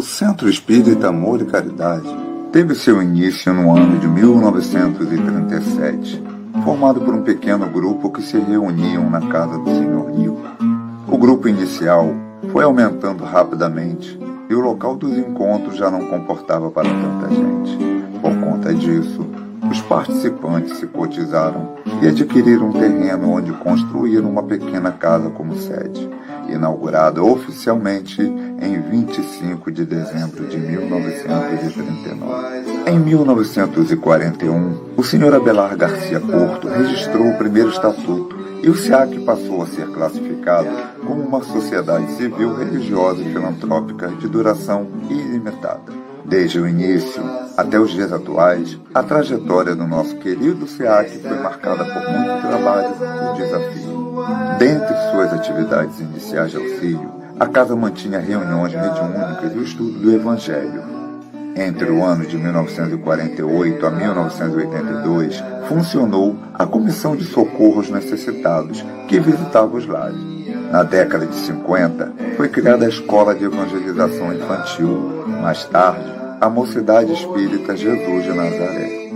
O Centro Espírita Amor e Caridade teve seu início no ano de 1937, formado por um pequeno grupo que se reuniam na casa do Senhor Nico. O grupo inicial foi aumentando rapidamente e o local dos encontros já não comportava para tanta gente. Por conta disso, os participantes se cotizaram e adquiriram um terreno onde construíram uma pequena casa como sede, inaugurada oficialmente em 25 de dezembro de 1939. Em 1941, o Sr. Abelar Garcia Porto registrou o primeiro estatuto e o SEAC passou a ser classificado como uma sociedade civil, religiosa e filantrópica de duração ilimitada. Desde o início até os dias atuais, a trajetória do nosso querido SEAC foi marcada por muito trabalho e desafio. Dentre suas atividades iniciais de auxílio, a casa mantinha reuniões mediúnicas e o estudo do Evangelho. Entre o ano de 1948 a 1982, funcionou a Comissão de Socorro aos Necessitados, que visitava os lares. Na década de 50, foi criada a Escola de Evangelização Infantil. Mais tarde, a Mocidade Espírita Jesus de Nazaré.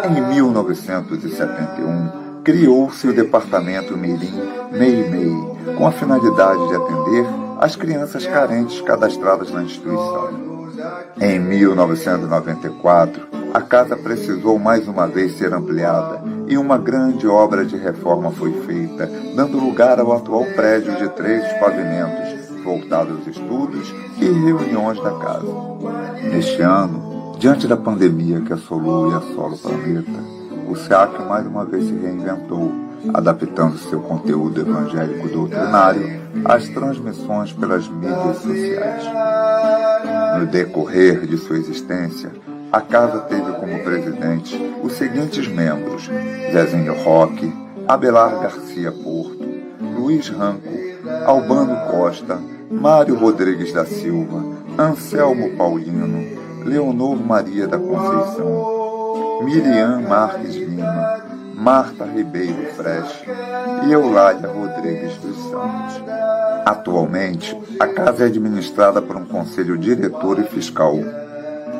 Em 1971, criou-se o Departamento Mirim MEI-MEI, com a finalidade de atender as crianças carentes cadastradas na instituição. Em 1994, a casa precisou mais uma vez ser ampliada e uma grande obra de reforma foi feita, dando lugar ao atual prédio de 3 pavimentos, voltado aos estudos e reuniões da casa. Neste ano, diante da pandemia que assolou e assola o planeta, o SEAC mais uma vez se reinventou, adaptando seu conteúdo evangélico doutrinário às transmissões pelas mídias sociais. No decorrer de sua existência, a casa teve como presidente os seguintes membros: Zezinho Roque, Abelar Garcia Porto, Luiz Ranco, Albano Costa, Mário Rodrigues da Silva, Anselmo Paulino, Leonor Maria da Conceição, Miriam Marques Lima, Marta Ribeiro Freixo e Eulália Rodrigues dos Santos. Atualmente, a casa é administrada por um conselho diretor e fiscal.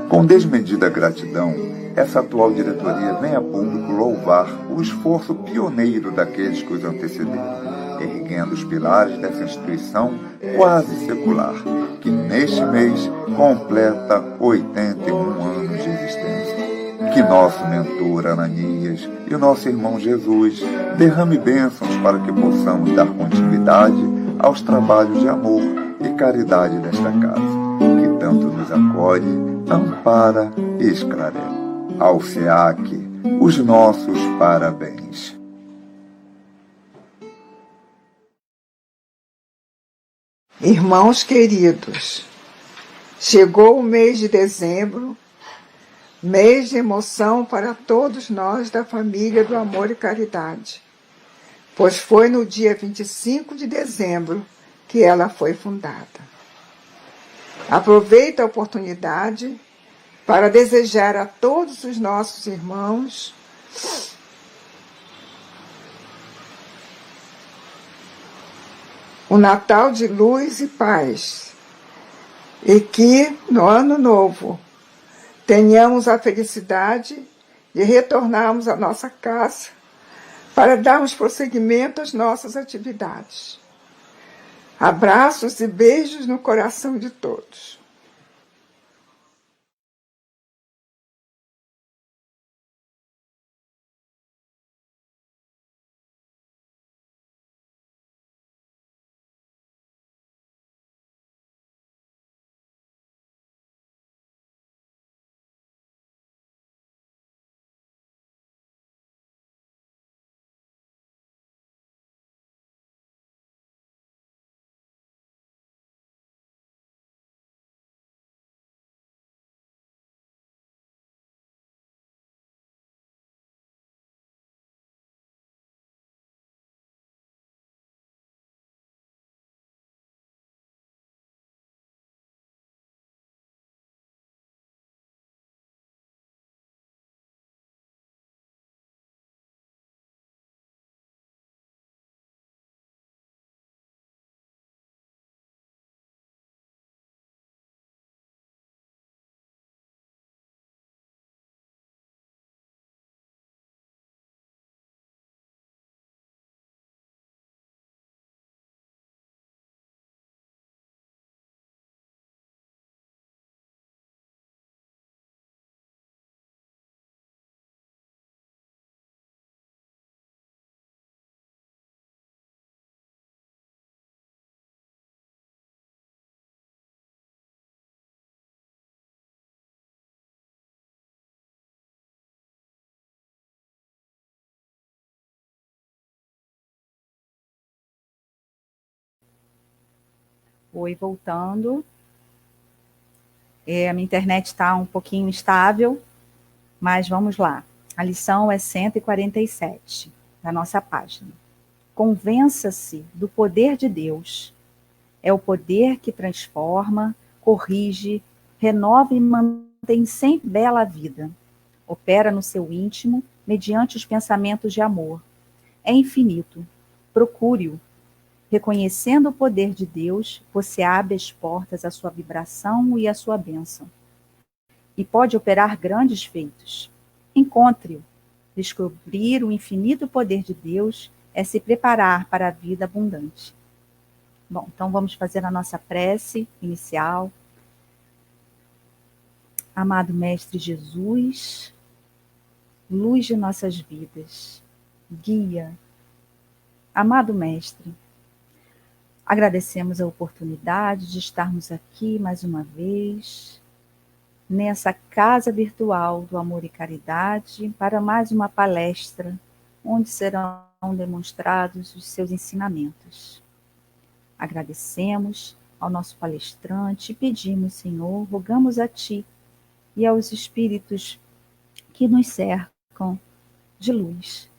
Com desmedida gratidão, essa atual diretoria vem a público louvar o esforço pioneiro daqueles que os antecederam, erguendo os pilares dessa instituição quase secular, que neste mês completa 81 anos de existência. Que nosso mentor Ananias e o nosso irmão Jesus derrame bênçãos para que possamos dar continuidade aos trabalhos de amor e caridade desta casa, que tanto nos acolhe, ampara e esclarece. Ao SEAC, os nossos parabéns. Irmãos queridos, chegou o mês de dezembro, mês de emoção para todos nós da família do Amor e Caridade, pois foi no dia 25 de dezembro que ela foi fundada. Aproveito a oportunidade para desejar a todos os nossos irmãos um Natal de luz e paz, e que, no Ano Novo, tenhamos a felicidade de retornarmos à nossa casa para darmos prosseguimento às nossas atividades. Abraços e beijos no coração de todos. Oi, voltando. A minha internet está um pouquinho instável, mas vamos lá. A lição é 147 da nossa página. Convença-se do poder de Deus. É o poder que transforma, corrige, renova e mantém sempre bela a vida. Opera no seu íntimo mediante os pensamentos de amor. É infinito. Procure-o. Reconhecendo o poder de Deus, você abre as portas à sua vibração e à sua bênção. E pode operar grandes feitos. Encontre-o. Descobrir o infinito poder de Deus é se preparar para a vida abundante. Bom, então vamos fazer a nossa prece inicial. Amado Mestre Jesus, luz de nossas vidas, guia. Amado Mestre, agradecemos a oportunidade de estarmos aqui mais uma vez, nessa casa virtual do Amor e Caridade, para mais uma palestra, onde serão demonstrados os seus ensinamentos. Agradecemos ao nosso palestrante e pedimos, Senhor, rogamos a Ti e aos espíritos que nos cercam de luz,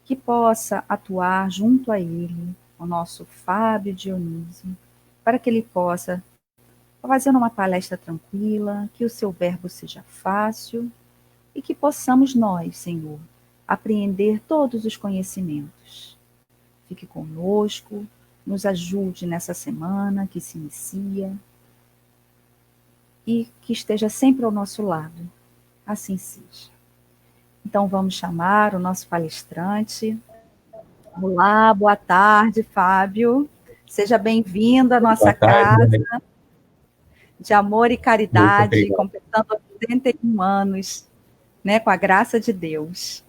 que possa atuar junto a ele, o nosso Fábio Dionísio, para que ele possa fazer uma palestra tranquila, que o seu verbo seja fácil e que possamos nós, Senhor, apreender todos os conhecimentos. Fique conosco, nos ajude nessa semana que se inicia e que esteja sempre ao nosso lado. Assim seja. Então vamos chamar o nosso palestrante. Olá, boa tarde, Fábio. Seja bem-vindo à nossa casa de Amor e Caridade, completando 81 anos, né, com a graça de Deus.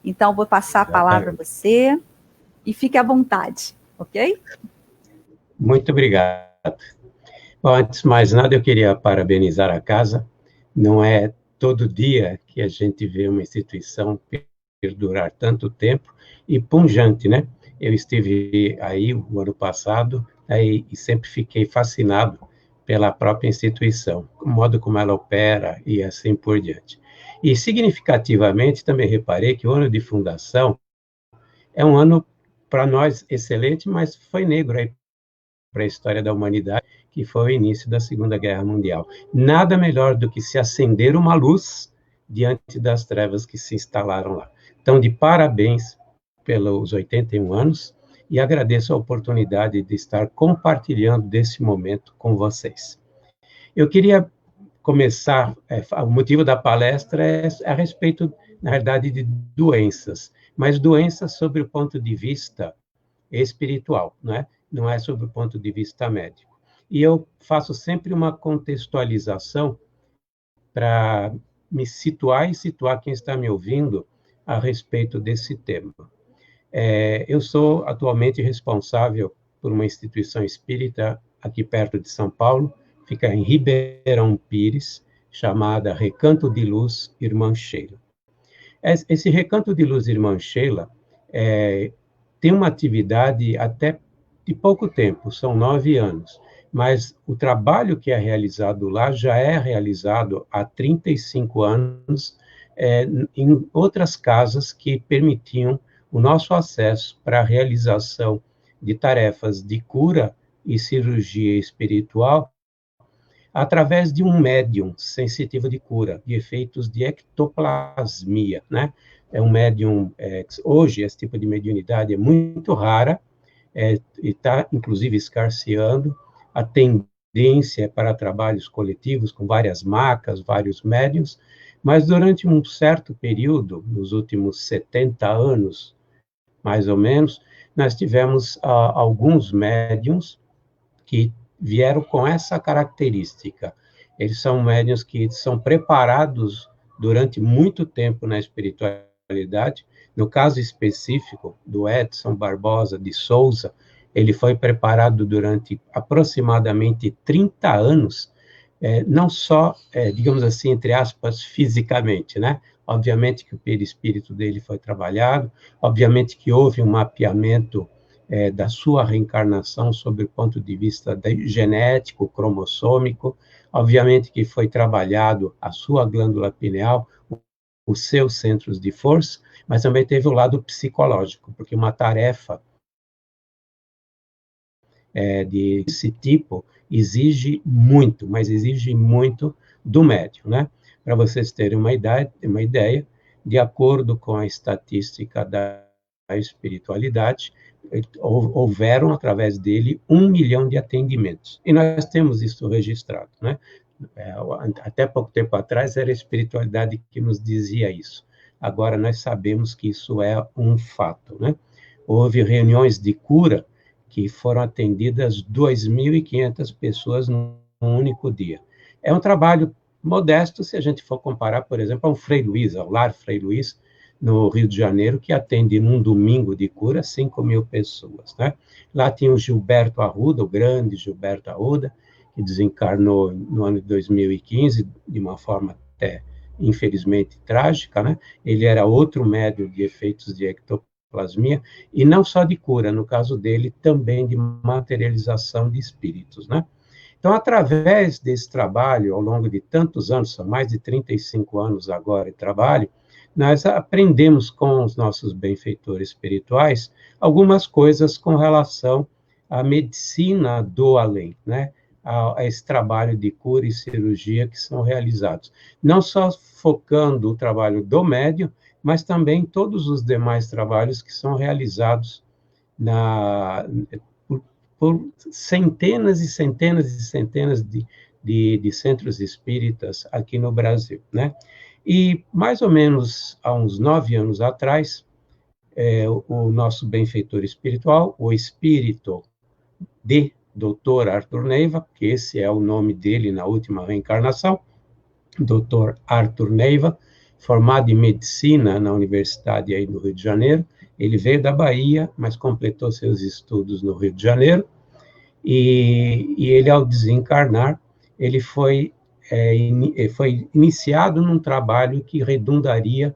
Então, vou passar a palavra a você e fique à vontade, ok? Muito obrigado. Bom, antes de mais nada, eu queria parabenizar a casa. Não é todo dia que a gente vê uma instituição perdurar tanto tempo e pungente, né? Eu estive aí o ano passado e sempre fiquei fascinado pela própria instituição, o modo como ela opera e assim por diante. E, significativamente, também reparei que o ano de fundação é um ano, para nós, excelente, mas foi negro aí para a história da humanidade, que foi o início da Segunda Guerra Mundial. Nada melhor do que se acender uma luz diante das trevas que se instalaram lá. Então, de parabéns pelos 81 anos, e agradeço a oportunidade de estar compartilhando desse momento com vocês. Eu queria começar, o motivo da palestra é a respeito, na verdade, de doenças, mas doenças sobre o ponto de vista espiritual, não é sobre o ponto de vista médico. E eu faço sempre uma contextualização para me situar e situar quem está me ouvindo a respeito desse tema. Eu sou atualmente responsável por uma instituição espírita aqui perto de São Paulo, fica em Ribeirão Pires, chamada Recanto de Luz Irmã Sheila. Esse Recanto de Luz Irmã Sheila tem uma atividade até de pouco tempo, são 9 anos, mas o trabalho que é realizado lá já é realizado há 35 anos em outras casas que permitiam o nosso acesso para a realização de tarefas de cura e cirurgia espiritual através de um médium sensitivo de cura, de efeitos de ectoplasmia, né? É um médium, hoje esse tipo de mediunidade é muito rara, e está, inclusive, escasseando. A tendência é para trabalhos coletivos, com várias macas, vários médiums, mas durante um certo período, nos últimos 70 anos, mais ou menos, nós tivemos alguns médiums que vieram com essa característica. Eles são médiuns que são preparados durante muito tempo na espiritualidade. No caso específico do Edson Barbosa de Souza, ele foi preparado durante aproximadamente 30 anos, não só, digamos assim, entre aspas, fisicamente, né? Obviamente que o perispírito dele foi trabalhado, obviamente que houve um mapeamento da sua reencarnação sob o ponto de vista genético, cromossômico. Obviamente que foi trabalhado a sua glândula pineal, os seus centros de força, mas também teve o lado psicológico, porque uma tarefa desse tipo exige muito, mas exige muito do médium, né? Para vocês terem uma ideia, de acordo com a estatística da espiritualidade, houveram, através dele, 1 milhão de atendimentos. E nós temos isso registrado, né? Até pouco tempo atrás, era a espiritualidade que nos dizia isso. Agora, nós sabemos que isso é um fato, né? Houve reuniões de cura que foram atendidas 2.500 pessoas num único dia. É um trabalho modesto, se a gente for comparar, por exemplo, ao Frei Luís, ao Lar Frei Luís, no Rio de Janeiro, que atende num domingo de cura 5.000 pessoas, né? Lá tinha o Gilberto Arruda, o grande Gilberto Arruda, que desencarnou no ano de 2015, de uma forma até, infelizmente, trágica, né? Ele era outro médium de efeitos de ectoplasmia, e não só de cura, no caso dele, também de materialização de espíritos, né? Então, através desse trabalho, ao longo de tantos anos, são mais de 35 anos agora de trabalho, nós aprendemos com os nossos benfeitores espirituais algumas coisas com relação à medicina do além, né? A esse trabalho de cura e cirurgia que são realizados. Não só focando o trabalho do médium, mas também todos os demais trabalhos que são realizados por centenas e centenas e centenas de centros espíritas aqui no Brasil, né? E, mais ou menos há uns 9 anos atrás, o nosso benfeitor espiritual, o espírito de Dr. Arthur Neiva, que esse é o nome dele na última reencarnação, Dr. Arthur Neiva, formado em medicina na Universidade aí do Rio de Janeiro. Ele veio da Bahia, mas completou seus estudos no Rio de Janeiro, e ele, ao desencarnar, ele foi iniciado num trabalho que redundaria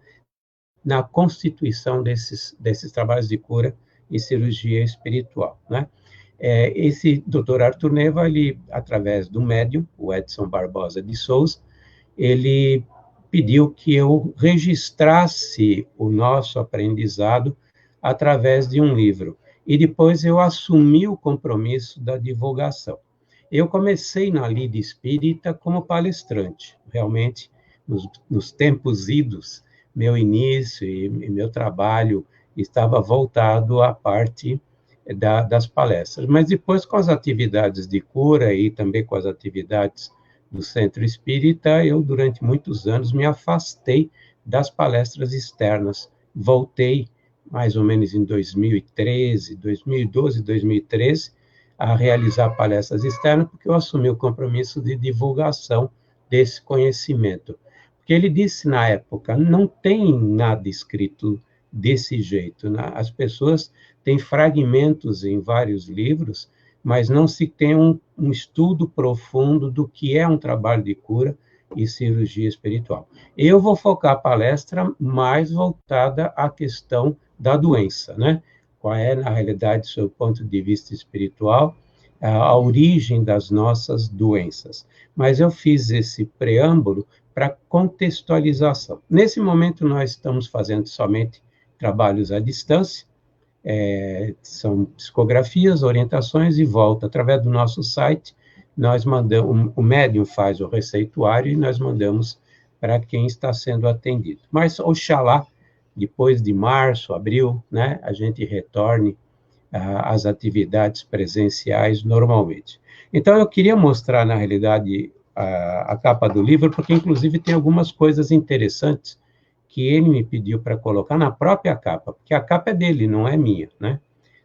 na constituição desses trabalhos de cura e cirurgia espiritual, né? Esse Dr. Arthur Neiva, ele, através do médium, o Edson Barbosa de Souza, ele pediu que eu registrasse o nosso aprendizado através de um livro, e depois eu assumi o compromisso da divulgação. Eu comecei na lida espírita como palestrante, realmente, nos tempos idos, meu início e meu trabalho estava voltado à parte das palestras, mas depois, com as atividades de cura e também com as atividades do Centro Espírita, eu, durante muitos anos, me afastei das palestras externas. Voltei, mais ou menos em 2013, 2012, 2013, a realizar palestras externas, porque eu assumi o compromisso de divulgação desse conhecimento. Porque ele disse na época, não tem nada escrito desse jeito, né? As pessoas têm fragmentos em vários livros, mas não se tem um estudo profundo do que é um trabalho de cura e cirurgia espiritual. Eu vou focar a palestra mais voltada à questão da doença, né? Qual é, na realidade, do seu ponto de vista espiritual, a origem das nossas doenças. Mas eu fiz esse preâmbulo para contextualização. Nesse momento, nós estamos fazendo somente trabalhos à distância, são psicografias, orientações e volta. Através do nosso site, nós mandamos, o médium faz o receituário e nós mandamos para quem está sendo atendido. Mas, oxalá, depois de março, abril, né, a gente retorne às atividades presenciais normalmente. Então, eu queria mostrar, na realidade, a capa do livro, porque, inclusive, tem algumas coisas interessantes que ele me pediu para colocar na própria capa, porque a capa é dele, não é minha, né?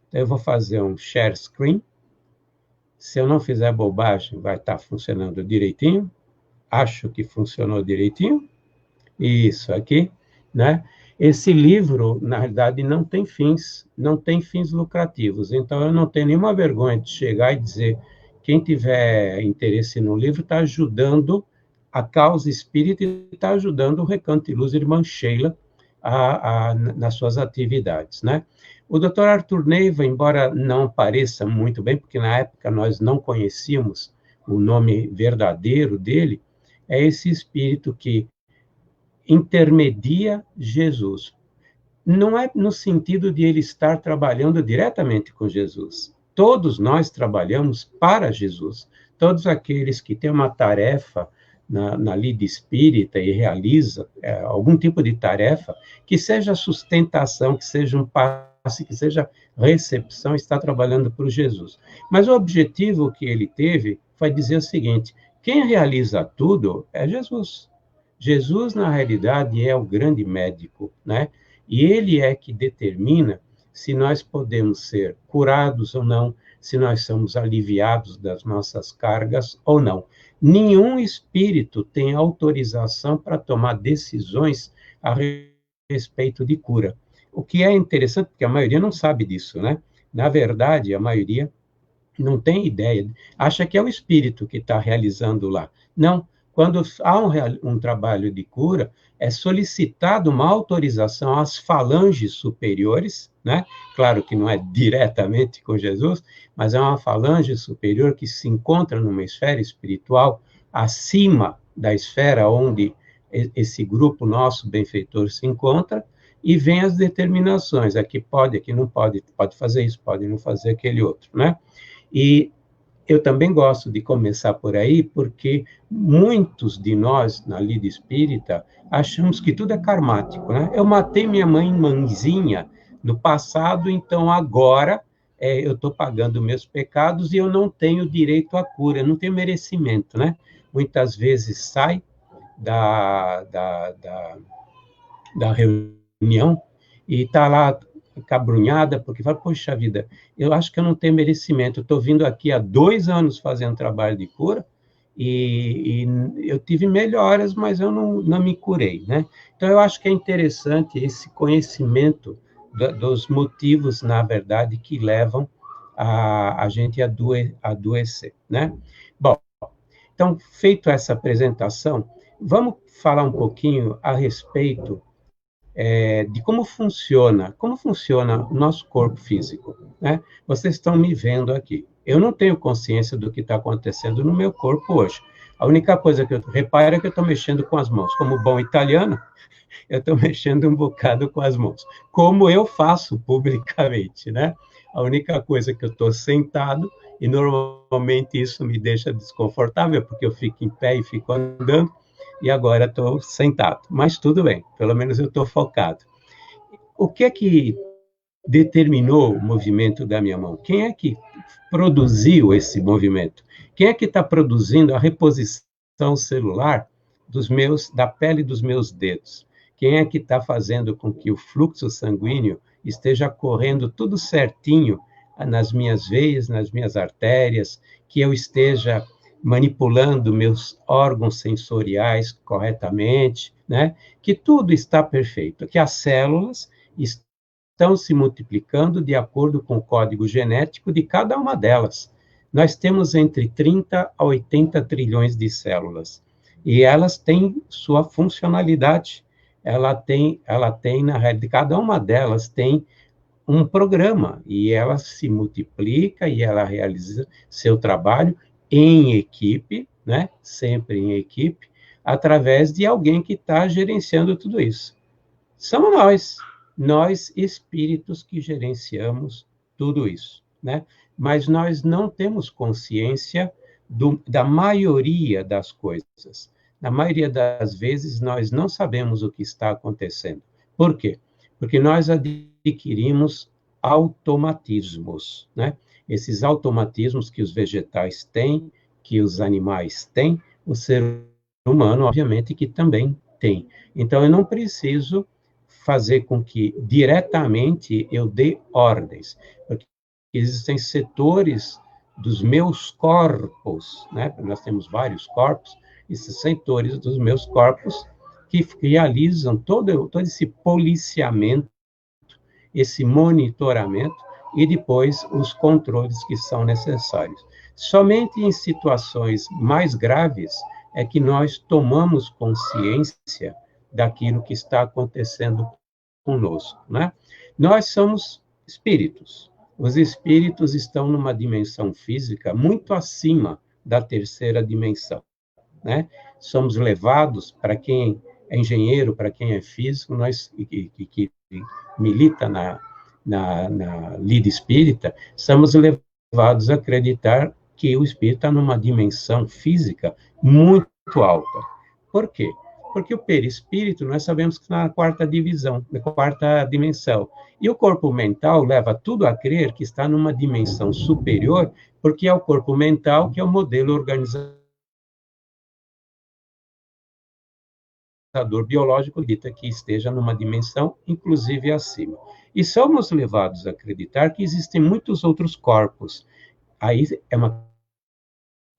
Então, eu vou fazer um share screen. Se eu não fizer bobagem, vai estar funcionando direitinho. Acho que funcionou direitinho. Isso aqui, né? Esse livro, na realidade, não tem fins lucrativos. Então, eu não tenho nenhuma vergonha de chegar e dizer, quem tiver interesse no livro está ajudando a causa espírita e está ajudando o Recanto de Luz Irmã Sheila nas suas atividades, né? O Dr. Arthur Neiva, embora não pareça muito bem, porque na época nós não conhecíamos o nome verdadeiro dele, é esse espírito que intermedia Jesus. Não é no sentido de ele estar trabalhando diretamente com Jesus. Todos nós trabalhamos para Jesus. Todos aqueles que têm uma tarefa na lida espírita e realiza algum tipo de tarefa, que seja sustentação, que seja um passe, que seja recepção, está trabalhando por Jesus. Mas o objetivo que ele teve foi dizer o seguinte: quem realiza tudo é Jesus. Jesus, na realidade, é o grande médico, né? E ele é que determina se nós podemos ser curados ou não, se nós somos aliviados das nossas cargas ou não. Nenhum espírito tem autorização para tomar decisões a respeito de cura. O que é interessante, porque a maioria não sabe disso, né? Na verdade, a maioria não tem ideia, acha que é o espírito que está realizando lá. Não. Quando há um trabalho de cura, é solicitada uma autorização às falanges superiores, né? Claro que não é diretamente com Jesus, mas é uma falange superior que se encontra numa esfera espiritual acima da esfera onde esse grupo nosso benfeitor se encontra, e vem as determinações, aqui pode, aqui não pode, pode fazer isso, pode não fazer aquele outro, né? E eu também gosto de começar por aí, porque muitos de nós, na lida espírita, achamos que tudo é karmático, né? Eu matei minha mãezinha no passado, então agora eu estou pagando meus pecados e eu não tenho direito à cura, eu não tenho merecimento, né? Muitas vezes sai da reunião e está lá cabrunhada, porque fala, poxa vida, eu acho que eu não tenho merecimento, eu estou vindo aqui há 2 anos fazendo trabalho de cura, e eu tive melhoras, mas eu não me curei, né? Então, eu acho que é interessante esse conhecimento dos motivos, na verdade, que levam a gente a adoecer, né? Bom, então, feito essa apresentação, vamos falar um pouquinho a respeito de como funciona o nosso corpo físico, né? Vocês estão me vendo aqui. Eu não tenho consciência do que está acontecendo no meu corpo hoje. A única coisa que eu reparo é que eu estou mexendo com as mãos. Como bom italiano, eu estou mexendo um bocado com as mãos. Como eu faço publicamente, né? A única coisa que eu estou sentado, e normalmente isso me deixa desconfortável, porque eu fico em pé e fico andando, e agora estou sentado. Mas tudo bem, pelo menos eu estou focado. O que é que determinou o movimento da minha mão? Quem é que produziu esse movimento? Quem é que está produzindo a reposição celular da pele dos meus dedos? Quem é que está fazendo com que o fluxo sanguíneo esteja correndo tudo certinho nas minhas veias, nas minhas artérias, que eu esteja manipulando meus órgãos sensoriais corretamente, né? Que tudo está perfeito, que as células estão se multiplicando de acordo com o código genético de cada uma delas. Nós temos entre 30 a 80 trilhões de células, e elas têm sua funcionalidade. Ela tem, na realidade, cada uma delas tem um programa, e ela se multiplica, e ela realiza seu trabalho em equipe, né? Sempre em equipe, através de alguém que está gerenciando tudo isso. Somos nós espíritos que gerenciamos tudo isso, né? Mas nós não temos consciência da maioria das coisas. Na maioria das vezes, nós não sabemos o que está acontecendo. Por quê? Porque nós adquirimos automatismos, né? Esses automatismos que os vegetais têm, que os animais têm, o ser humano, obviamente, que também tem. Então, eu não preciso fazer com que diretamente eu dê ordens, porque existem setores dos meus corpos, né? Nós temos vários corpos, esses setores dos meus corpos que realizam todo esse policiamento, esse monitoramento, e depois os controles que são necessários. Somente em situações mais graves é que nós tomamos consciência daquilo que está acontecendo conosco, né? Nós somos espíritos. Os espíritos estão numa dimensão física muito acima da terceira dimensão, né? Somos levados, para quem é engenheiro, para quem é físico, nós que milita na lida espírita, somos levados a acreditar que o espírito está numa dimensão física muito alta. Por quê? Porque o perispírito, nós sabemos que está na quarta divisão, na quarta dimensão. E o corpo mental leva tudo a crer que está numa dimensão superior, porque é o corpo mental que é o modelo organizador biológico dita que esteja numa dimensão, inclusive acima. E somos levados a acreditar que existem muitos outros corpos. Aí é uma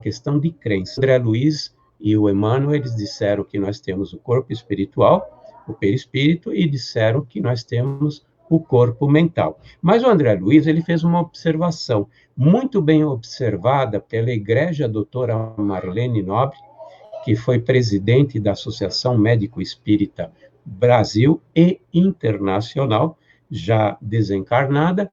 questão de crença. André Luiz e o Emmanuel, eles disseram que nós temos o corpo espiritual, o perispírito, e disseram que nós temos o corpo mental. Mas o André Luiz, ele fez uma observação muito bem observada pela egrégia doutora Marlene Nobre, que foi presidente da Associação Médico Espírita Brasil e Internacional, já desencarnada,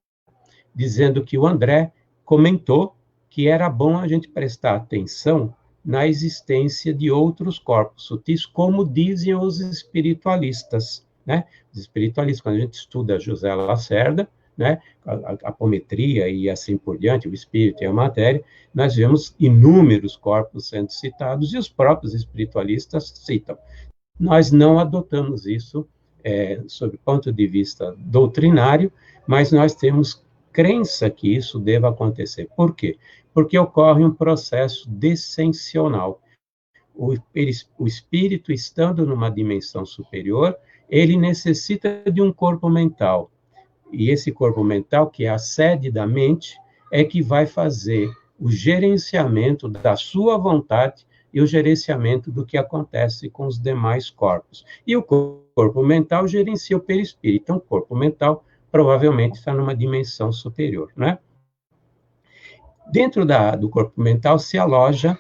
dizendo que o André comentou que era bom a gente prestar atenção na existência de outros corpos sutis, como dizem os espiritualistas, né? Os espiritualistas, quando a gente estuda José Lacerda, né, a apometria e assim por diante, o espírito e a matéria, nós vemos inúmeros corpos sendo citados e os próprios espiritualistas citam. Nós não adotamos isso sob o ponto de vista doutrinário, mas nós temos crença que isso deva acontecer. Por quê? Porque ocorre um processo descensional. O espírito, estando numa dimensão superior, ele necessita de um corpo mental. E esse corpo mental, que é a sede da mente, é que vai fazer o gerenciamento da sua vontade e o gerenciamento do que acontece com os demais corpos. E o corpo mental gerencia o perispírito. Então, o corpo mental provavelmente está numa dimensão superior, né? Dentro do corpo mental se aloja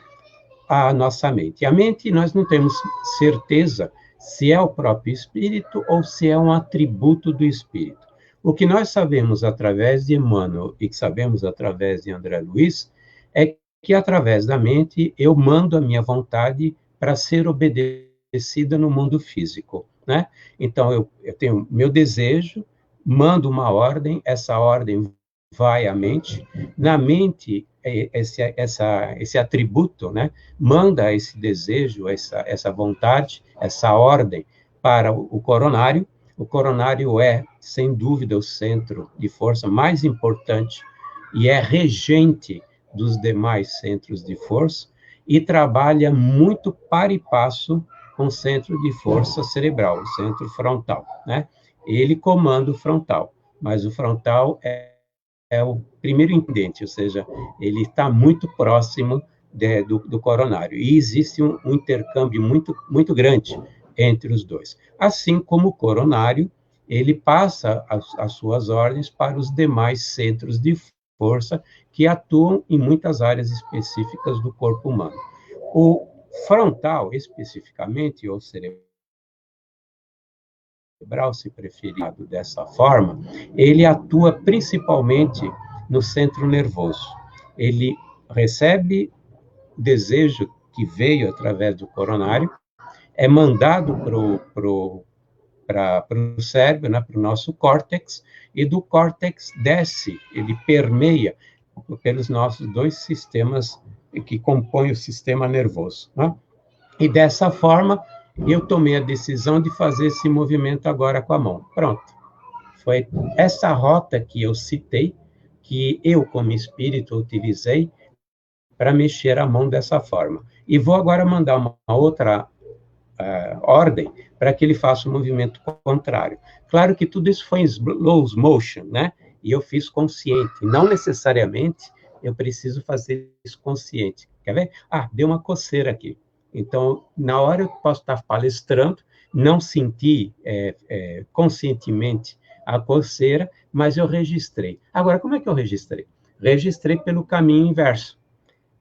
a nossa mente. E a mente, nós não temos certeza se é o próprio espírito ou se é um atributo do espírito. O que nós sabemos através de Emmanuel e que sabemos através de André Luiz é que através da mente eu mando a minha vontade para ser obedecida no mundo físico, né? Então eu tenho meu desejo, mando uma ordem, essa ordem vai à mente, na mente esse atributo, né, manda esse desejo, essa vontade, essa ordem para o coronário. O coronário é, sem dúvida, o centro de força mais importante e é regente dos demais centros de força e trabalha muito par e passo com o centro de força cerebral, o centro frontal, né? Ele comanda o frontal, mas o frontal é o primeiro intendente, ou seja, ele está muito próximo do coronário. E existe um intercâmbio muito grande entre os dois. Assim como o coronário, ele passa as suas ordens para os demais centros de força que atuam em muitas áreas específicas do corpo humano. O frontal, especificamente, ou cerebral, se preferido dessa forma, ele atua principalmente no centro nervoso. Ele recebe desejo que veio através do coronário, é mandado para o cérebro, né, para o nosso córtex, e do córtex desce, ele permeia pelos nossos dois sistemas que compõem o sistema nervoso, né? E dessa forma, eu tomei a decisão de fazer esse movimento agora com a mão. Pronto. Foi essa rota que eu citei, que eu, como espírito, utilizei para mexer a mão dessa forma. E vou agora mandar uma outra ordem para que ele faça o movimento contrário. Claro que tudo isso foi em slow motion, né? E eu fiz consciente. Não necessariamente eu preciso fazer isso consciente. Quer ver? Deu uma coceira aqui. Então, na hora eu posso estar palestrando, não senti conscientemente a coceira, mas eu registrei. Agora, como é que eu registrei? Registrei pelo caminho inverso.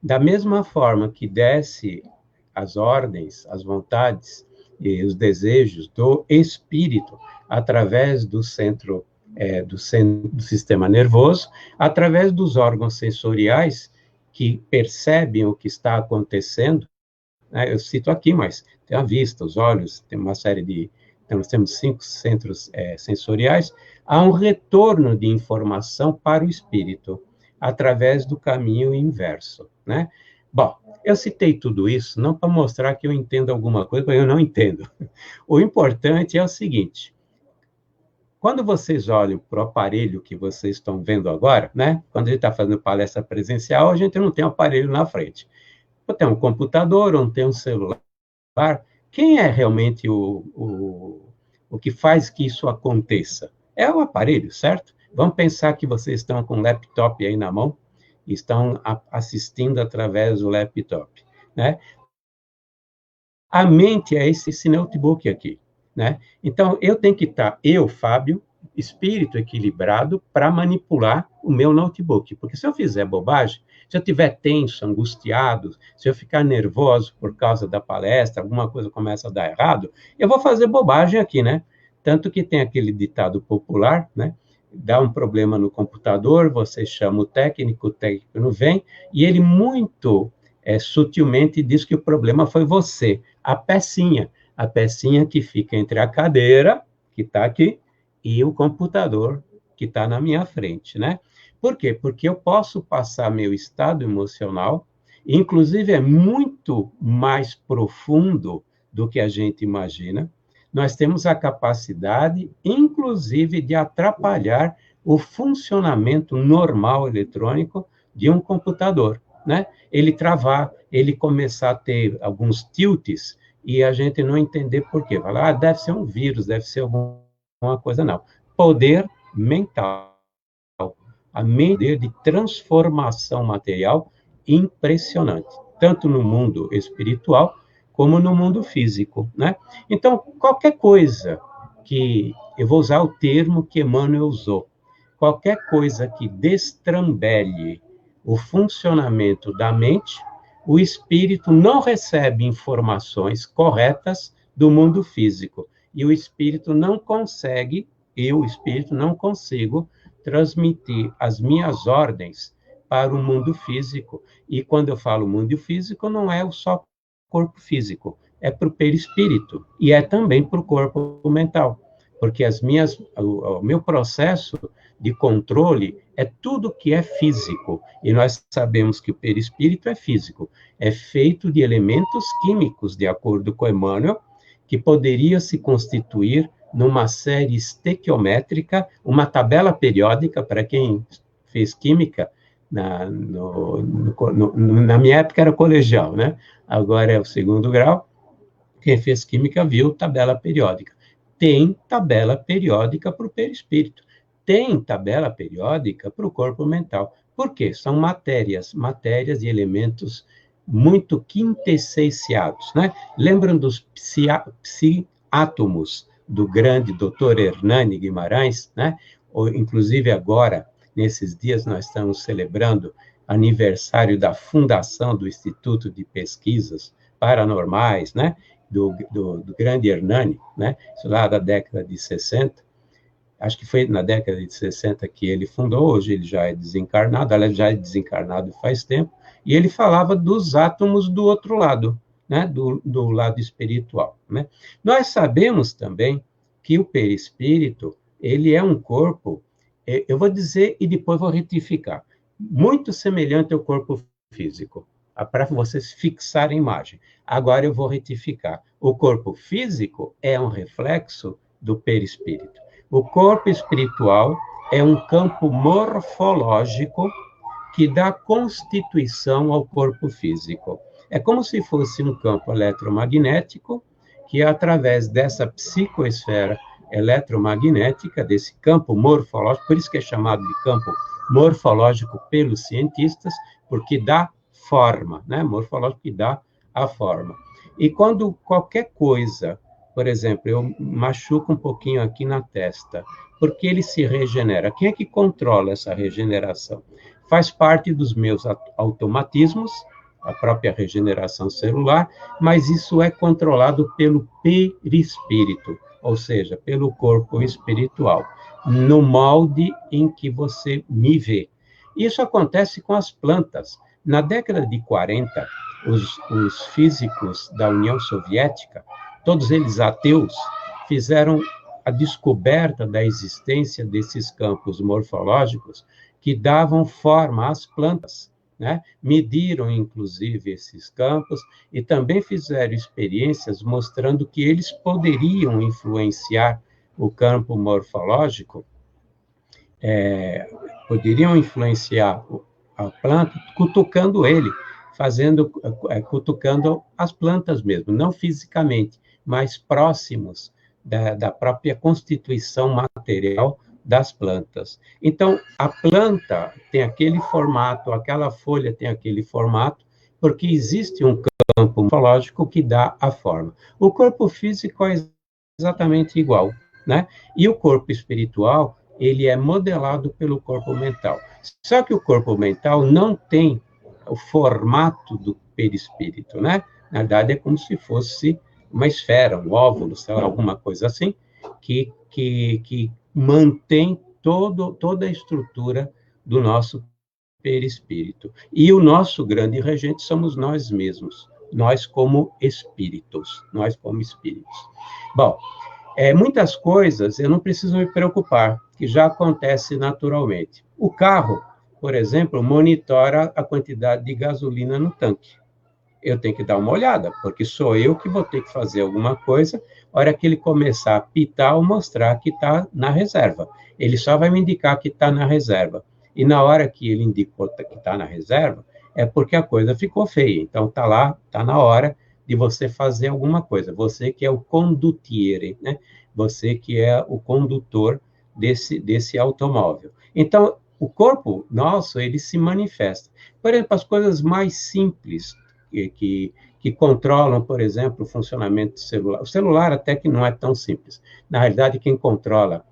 Da mesma forma que desce as ordens, as vontades e os desejos do espírito através do centro do sistema nervoso, através dos órgãos sensoriais que percebem o que está acontecendo, né? Eu cito aqui, mas tem a vista, os olhos, tem uma série de... Então, nós temos 5 centros sensoriais. Há um retorno de informação para o espírito, através do caminho inverso, né? Bom, eu citei tudo isso não para mostrar que eu entendo alguma coisa, porque eu não entendo. O importante é o seguinte: quando vocês olham para o aparelho que vocês estão vendo agora, né? Quando a gente está fazendo palestra presencial, a gente não tem um aparelho na frente. Ou tem um computador, ou tem um celular. Quem é realmente o que faz que isso aconteça? É o aparelho, certo? Vamos pensar que vocês estão com um laptop aí na mão, e estão assistindo através do laptop, né? A mente é esse notebook aqui, né? Então, eu tenho que estar, Fábio, espírito equilibrado, para manipular o meu notebook. Porque se eu fizer bobagem, se eu estiver tenso, angustiado, se eu ficar nervoso por causa da palestra, alguma coisa começa a dar errado, eu vou fazer bobagem aqui, né? Tanto que tem aquele ditado popular, né? Dá um problema no computador, você chama o técnico não vem, e ele muito sutilmente diz que o problema foi você, a pecinha que fica entre a cadeira, que está aqui, e o computador, que está na minha frente, né? Por quê? Porque eu posso passar meu estado emocional, inclusive é muito mais profundo do que a gente imagina. Nós temos a capacidade, inclusive, de atrapalhar o funcionamento normal eletrônico de um computador, né? Ele travar, ele começar a ter alguns tilts e a gente não entender por quê. Falar, deve ser um vírus, deve ser alguma coisa, não. Poder mental. A mente de transformação material impressionante, tanto no mundo espiritual como no mundo físico, né? Então, qualquer coisa que... Eu vou usar o termo que Emmanuel usou. Qualquer coisa que destrambelhe o funcionamento da mente, o espírito não recebe informações corretas do mundo físico. E o espírito não consegue, eu, o espírito, não consigo transmitir as minhas ordens para o mundo físico. E quando eu falo mundo físico, não é só corpo físico, é para o perispírito e é também para o corpo mental, porque o meu processo de controle é tudo que é físico, e nós sabemos que o perispírito é físico, é feito de elementos químicos, de acordo com Emmanuel, que poderia se constituir numa série estequiométrica, uma tabela periódica, para quem fez química, na minha época era colegial, né? Agora é o 2º grau. Quem fez química viu tabela periódica. Tem tabela periódica para o perispírito. Tem tabela periódica para o corpo mental. Por quê? São matérias e elementos muito quintessenciados, né? Lembram dos psiátomos do grande doutor Hernani Guimarães, né? Ou, inclusive agora, nesses dias, nós estamos celebrando aniversário da fundação do Instituto de Pesquisas Paranormais, né? Do grande Hernani, né? Isso lá da década de 60. Acho que foi na década de 60 que ele fundou, hoje ele já é desencarnado, aliás, já é desencarnado faz tempo, e ele falava dos átomos do outro lado, né? Do lado espiritual, né? Nós sabemos também que o perispírito, ele é um corpo, eu vou dizer e depois vou retificar, muito semelhante ao corpo físico, para vocês fixarem a imagem. Agora eu vou retificar. O corpo físico é um reflexo do perispírito. O corpo espiritual é um campo morfológico que dá constituição ao corpo físico. É como se fosse um campo eletromagnético que, através dessa psicoesfera eletromagnética, desse campo morfológico, por isso que é chamado de campo morfológico pelos cientistas, porque dá forma, né? Morfológico que dá a forma. E quando qualquer coisa, por exemplo, eu machuco um pouquinho aqui na testa, porque ele se regenera. Quem é que controla essa regeneração? Faz parte dos meus automatismos, a própria regeneração celular, mas isso é controlado pelo perispírito, ou seja, pelo corpo espiritual, no molde em que você me vê. Isso acontece com as plantas. Na década de 40, os físicos da União Soviética, todos eles ateus, fizeram a descoberta da existência desses campos morfológicos que davam forma às plantas, né? Mediram, inclusive, esses campos e também fizeram experiências mostrando que eles poderiam influenciar o campo morfológico, poderiam influenciar a planta cutucando ele, cutucando as plantas mesmo, não fisicamente, mas próximos da própria constituição material das plantas. Então, a planta tem aquele formato, aquela folha tem aquele formato, porque existe um campo morfológico que dá a forma. O corpo físico é exatamente igual, né? E o corpo espiritual, ele é modelado pelo corpo mental. Só que o corpo mental não tem o formato do perispírito, né? Na verdade, é como se fosse uma esfera, um óvulo, sei lá, alguma coisa assim, que mantém toda a estrutura do nosso perispírito. E o nosso grande regente somos nós mesmos, nós como espíritos, Bom, muitas coisas eu não preciso me preocupar, que já acontece naturalmente. O carro, por exemplo, monitora a quantidade de gasolina no tanque. Eu tenho que dar uma olhada, porque sou eu que vou ter que fazer alguma coisa, a hora que ele começar a apitar ou mostrar que está na reserva. Ele só vai me indicar que está na reserva. E na hora que ele indicou que está na reserva, é porque a coisa ficou feia. Então, está lá, está na hora de você fazer alguma coisa. Você que é o conduttiere, né? Você que é o condutor desse automóvel. Então, o corpo nosso, ele se manifesta. Por exemplo, as coisas mais simples que controlam, por exemplo, o funcionamento do celular. O celular até que não é tão simples. Na realidade, quem controla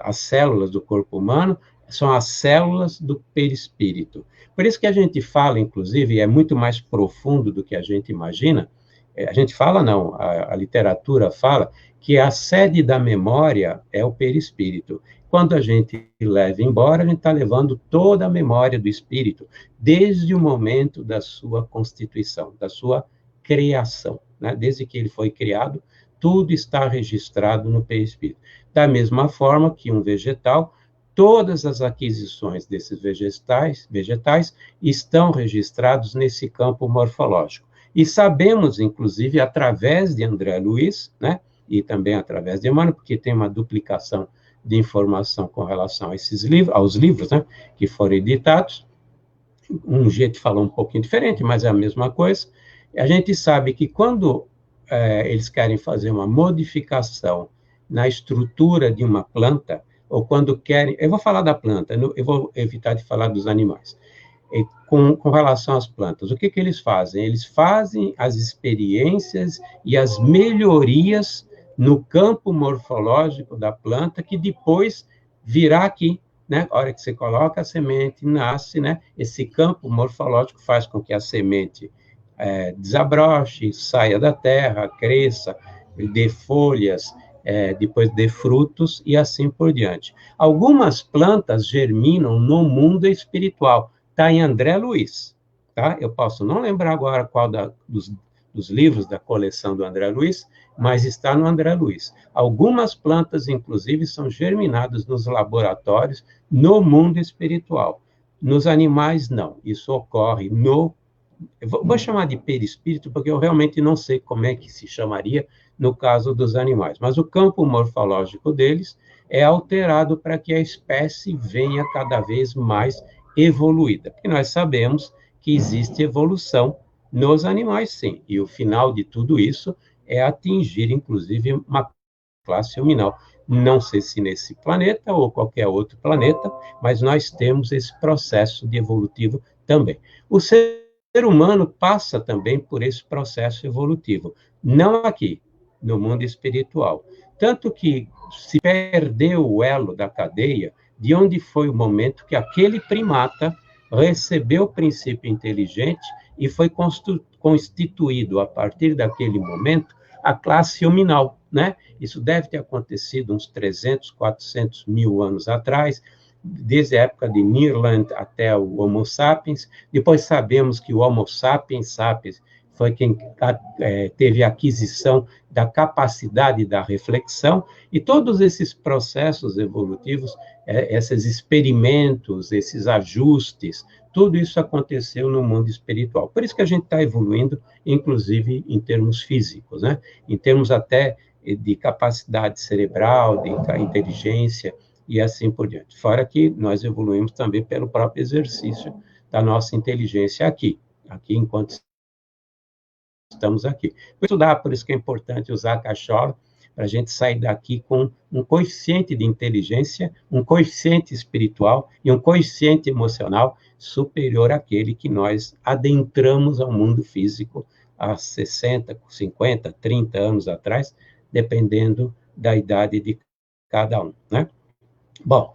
as células do corpo humano são as células do perispírito. Por isso que a gente fala, inclusive, é muito mais profundo do que a gente imagina. A gente fala, não, a literatura fala que a sede da memória é o perispírito. Quando a gente leva embora, a gente está levando toda a memória do espírito, desde o momento da sua constituição, da sua criação, né? Desde que ele foi criado, tudo está registrado no perispírito. Da mesma forma que um vegetal, todas as aquisições desses vegetais estão registrados nesse campo morfológico. E sabemos, inclusive, através de André Luiz, né? E também através de Emmanuel, porque tem uma duplicação de informação com relação a aos livros, né, que foram editados. Um jeito falou um pouquinho diferente, mas é a mesma coisa. A gente sabe que quando eles querem fazer uma modificação na estrutura de uma planta, ou quando querem... Eu vou falar da planta, eu vou evitar de falar dos animais. Com relação às plantas, o que eles fazem? Eles fazem as experiências e as melhorias no campo morfológico da planta, que depois virá aqui, né? A hora que você coloca a semente, nasce, né? Esse campo morfológico faz com que a semente desabroche, saia da terra, cresça, dê folhas, depois dê frutos e assim por diante. Algumas plantas germinam no mundo espiritual. Está em André Luiz, tá? Eu posso não lembrar agora qual dos livros da coleção do André Luiz, mas está no André Luiz. Algumas plantas, inclusive, são germinadas nos laboratórios no mundo espiritual. Nos animais, não. Isso ocorre eu vou chamar de perispírito, porque eu realmente não sei como é que se chamaria no caso dos animais. Mas o campo morfológico deles é alterado para que a espécie venha cada vez mais evoluída. Porque nós sabemos que existe evolução nos animais, sim. E o final de tudo isso é atingir, inclusive, uma classe huminal. Não sei se nesse planeta ou qualquer outro planeta, mas nós temos esse processo de evolutivo também. O ser humano passa também por esse processo evolutivo, não aqui, no mundo espiritual. Tanto que se perdeu o elo da cadeia de onde foi o momento que aquele primata recebeu o princípio inteligente e foi constituído, a partir daquele momento, a classe hominal, né? Isso deve ter acontecido uns 300, 400 mil anos atrás, desde a época de Mirland até o Homo sapiens. Depois sabemos que o Homo sapiens sapiens foi quem teve a aquisição da capacidade da reflexão, e todos esses processos evolutivos, esses experimentos, esses ajustes, tudo isso aconteceu no mundo espiritual. Por isso que a gente está evoluindo, inclusive em termos físicos, né? Em termos até de capacidade cerebral, de inteligência e assim por diante. Fora que nós evoluímos também pelo próprio exercício da nossa inteligência aqui enquanto estamos aqui. Por isso que é importante usar a cachola, para a gente sair daqui com um coeficiente de inteligência, um coeficiente espiritual e um coeficiente emocional superior àquele que nós adentramos ao mundo físico há 60, 50, 30 anos atrás, dependendo da idade de cada um, né? Bom,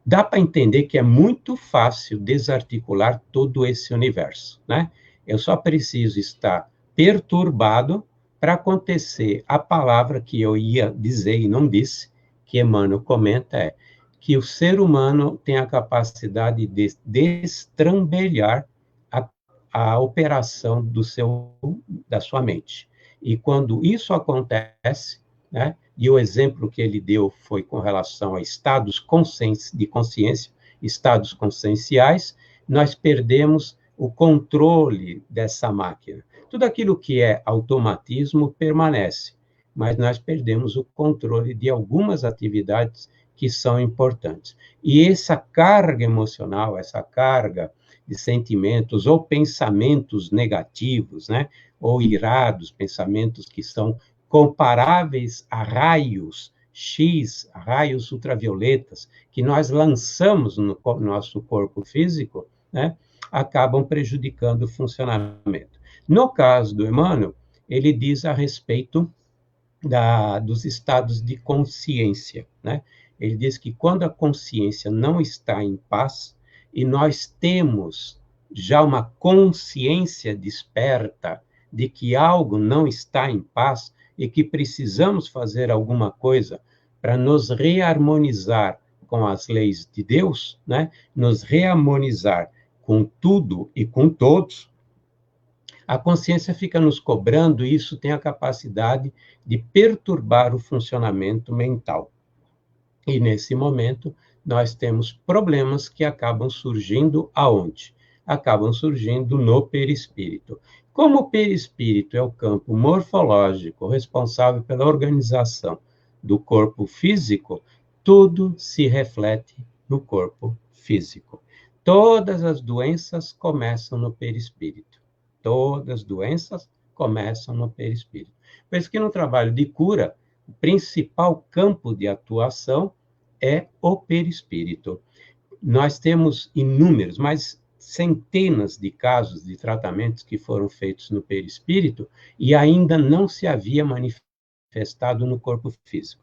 dá para entender que é muito fácil desarticular todo esse universo, né? Eu só preciso estar perturbado para acontecer a palavra que eu ia dizer e não disse, que Emmanuel comenta, que o ser humano tem a capacidade de destrambelhar a operação da sua mente. E quando isso acontece, né, e o exemplo que ele deu foi com relação a estados de consciência, estados conscienciais, nós perdemos o controle dessa máquina. Tudo aquilo que é automatismo permanece, mas nós perdemos o controle de algumas atividades que são importantes. E essa carga emocional, essa carga de sentimentos ou pensamentos negativos, né, ou irados, pensamentos que são comparáveis a raios X, a raios ultravioletas, que nós lançamos no nosso corpo físico, né, acabam prejudicando o funcionamento. No caso do Emmanuel, ele diz a respeito dos estados de consciência, né? Ele diz que quando a consciência não está em paz, e nós temos já uma consciência desperta de que algo não está em paz e que precisamos fazer alguma coisa para nos reharmonizar com as leis de Deus, né? Nos reharmonizar com tudo e com todos, a consciência fica nos cobrando e isso tem a capacidade de perturbar o funcionamento mental. E, nesse momento, nós temos problemas que acabam surgindo aonde? Acabam surgindo no perispírito. Como o perispírito é o campo morfológico responsável pela organização do corpo físico, tudo se reflete no corpo físico. Todas as doenças começam no perispírito. Todas as doenças começam no perispírito. Por isso que no trabalho de cura, o principal campo de atuação é o perispírito. Nós temos inúmeros, mais centenas de casos de tratamentos que foram feitos no perispírito e ainda não se havia manifestado no corpo físico.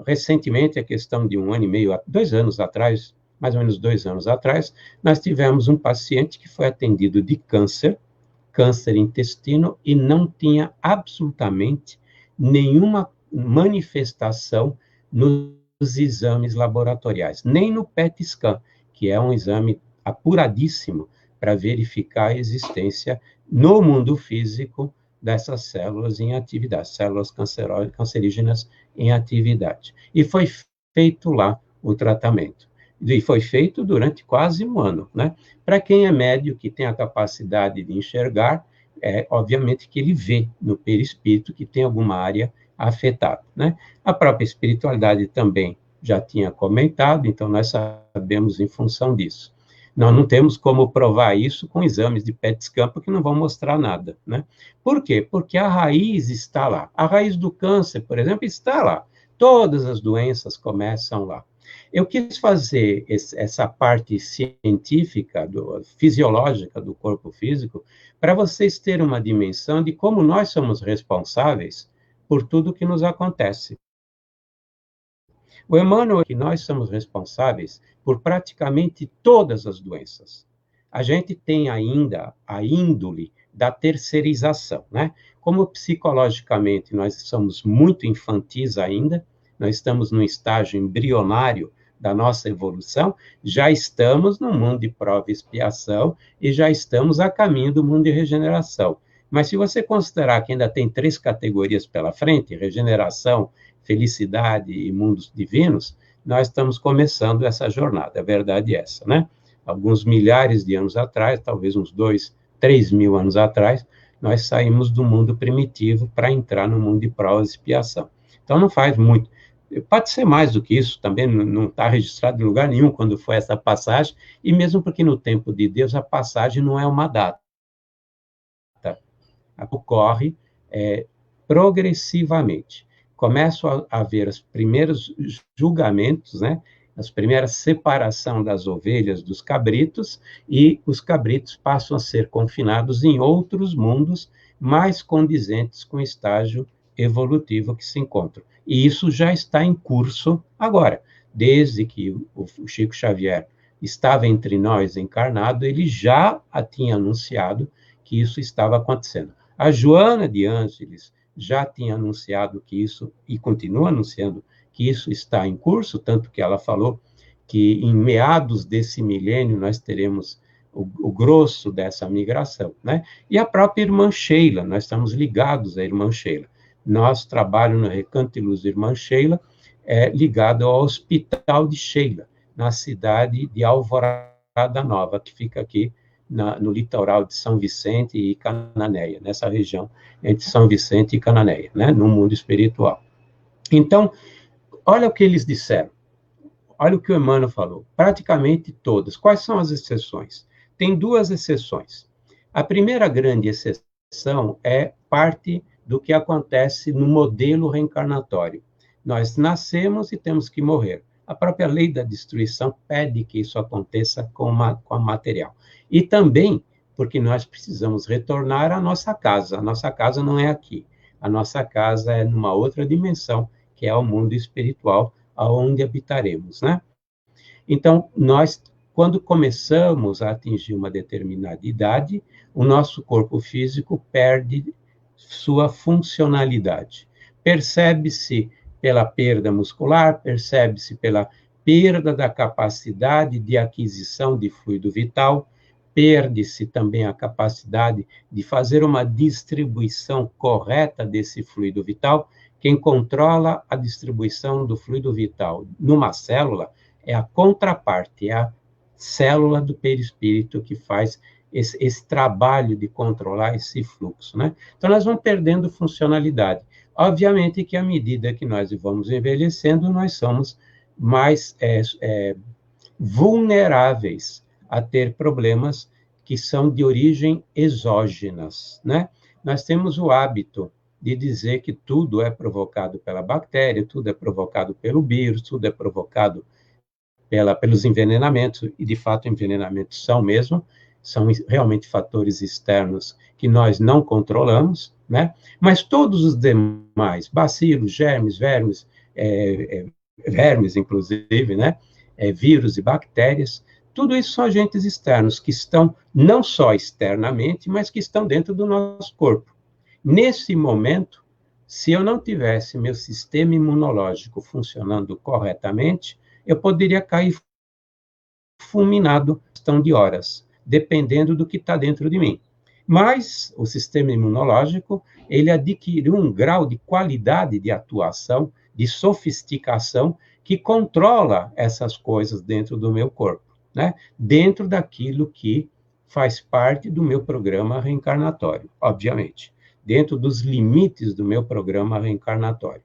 Recentemente, a questão de 1 ano e meio, 2 anos atrás, mais ou menos 2 anos atrás, nós tivemos um paciente que foi atendido de câncer intestino, e não tinha absolutamente nenhuma manifestação nos exames laboratoriais, nem no PET scan, que é um exame apuradíssimo para verificar a existência no mundo físico dessas células em atividade, células cancerígenas em atividade. E foi feito lá o tratamento. E foi feito durante quase 1 ano, né? Para quem é médio, que tem a capacidade de enxergar, obviamente que ele vê no perispírito que tem alguma área afetada, né? A própria espiritualidade também já tinha comentado, então nós sabemos em função disso. Nós não temos como provar isso com exames de PET scan, porque não vão mostrar nada, né? Por quê? Porque a raiz está lá. A raiz do câncer, por exemplo, está lá. Todas as doenças começam lá. Eu quis fazer essa parte científica, fisiológica do corpo físico, para vocês terem uma dimensão de como nós somos responsáveis por tudo que nos acontece. O Emmanuel, que nós somos responsáveis por praticamente todas as doenças. A gente tem ainda a índole da terceirização, né? Como psicologicamente nós somos muito infantis ainda, nós estamos num estágio embrionário da nossa evolução, já estamos no mundo de prova e expiação e já estamos a caminho do mundo de regeneração. Mas se você considerar que ainda tem 3 categorias pela frente, regeneração, felicidade e mundos divinos, nós estamos começando essa jornada, a verdade é essa, né? Alguns milhares de anos atrás, talvez uns 2, 3 mil anos atrás, nós saímos do mundo primitivo para entrar no mundo de prova e expiação. Então não faz muito. Pode ser mais do que isso, também não está registrado em lugar nenhum quando foi essa passagem, e mesmo porque no tempo de Deus a passagem não é uma data. Ocorre progressivamente. Começam a haver os primeiros julgamentos, né? As primeiras separação das ovelhas dos cabritos, e os cabritos passam a ser confinados em outros mundos mais condizentes com o estágio evolutivo que se encontram. E isso já está em curso agora. Desde que o Chico Xavier estava entre nós encarnado, ele já tinha anunciado que isso estava acontecendo. A Joana de Ângeles já tinha anunciado que isso, e continua anunciando, que isso está em curso, tanto que ela falou que em meados desse milênio nós teremos o grosso dessa migração, né? E a própria irmã Sheila, nós estamos ligados à irmã Sheila. Nosso trabalho no Recanto de Luz Irmã Sheila é ligado ao Hospital de Sheila, na cidade de Alvorada Nova, que fica aqui no litoral de São Vicente e Cananéia, nessa região entre São Vicente e Cananéia, né, no mundo espiritual. Então, olha o que eles disseram, olha o que o Emmanuel falou, praticamente todas. Quais são as exceções? Tem 2 exceções. A primeira grande exceção é parte do que acontece no modelo reencarnatório. Nós nascemos e temos que morrer. A própria lei da destruição pede que isso aconteça com a material. E também porque nós precisamos retornar à nossa casa. A nossa casa não é aqui. A nossa casa é numa outra dimensão, que é o mundo espiritual, aonde habitaremos, né? Então, nós, quando começamos a atingir uma determinada idade, o nosso corpo físico perde sua funcionalidade. Percebe-se pela perda muscular, percebe-se pela perda da capacidade de aquisição de fluido vital, perde-se também a capacidade de fazer uma distribuição correta desse fluido vital. Quem controla a distribuição do fluido vital numa célula é a contraparte, é a célula do perispírito que faz esse trabalho de controlar esse fluxo, né? Então, nós vamos perdendo funcionalidade. Obviamente que, à medida que nós vamos envelhecendo, nós somos mais vulneráveis a ter problemas que são de origem exógenas, né? Nós temos o hábito de dizer que tudo é provocado pela bactéria, tudo é provocado pelo vírus, tudo é provocado pelos envenenamentos, e de fato envenenamentos são mesmo, são realmente fatores externos que nós não controlamos, né? Mas todos os demais, bacilos, germes, vermes inclusive, né? Vírus e bactérias, tudo isso são agentes externos que estão não só externamente, mas que estão dentro do nosso corpo. Nesse momento, se eu não tivesse meu sistema imunológico funcionando corretamente, eu poderia cair fulminado em questão de horas, dependendo do que está dentro de mim. Mas o sistema imunológico, ele adquiriu um grau de qualidade de atuação, de sofisticação, que controla essas coisas dentro do meu corpo, né? Dentro daquilo que faz parte do meu programa reencarnatório, obviamente, dentro dos limites do meu programa reencarnatório.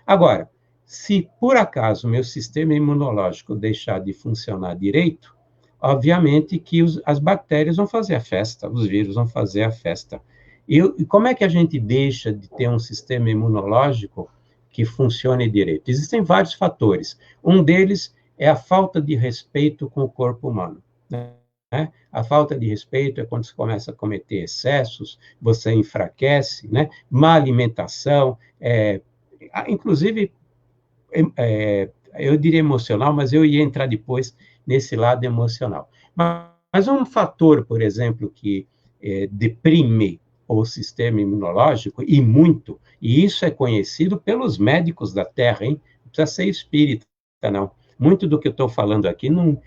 Agora, se por acaso meu sistema imunológico deixar de funcionar direito, obviamente que as bactérias vão fazer a festa, os vírus vão fazer a festa. E como é que a gente deixa de ter um sistema imunológico que funcione direito? Existem vários fatores. Um deles é a falta de respeito com o corpo humano, né? A falta de respeito é quando você começa a cometer excessos, você enfraquece, né? Má alimentação, inclusive, eu diria emocional, mas eu ia entrar depois nesse lado emocional. Mas um fator, por exemplo, que deprime o sistema imunológico, e muito, e isso é conhecido pelos médicos da Terra, hein? Não precisa ser espírita, não. Muito do que eu estou falando aqui não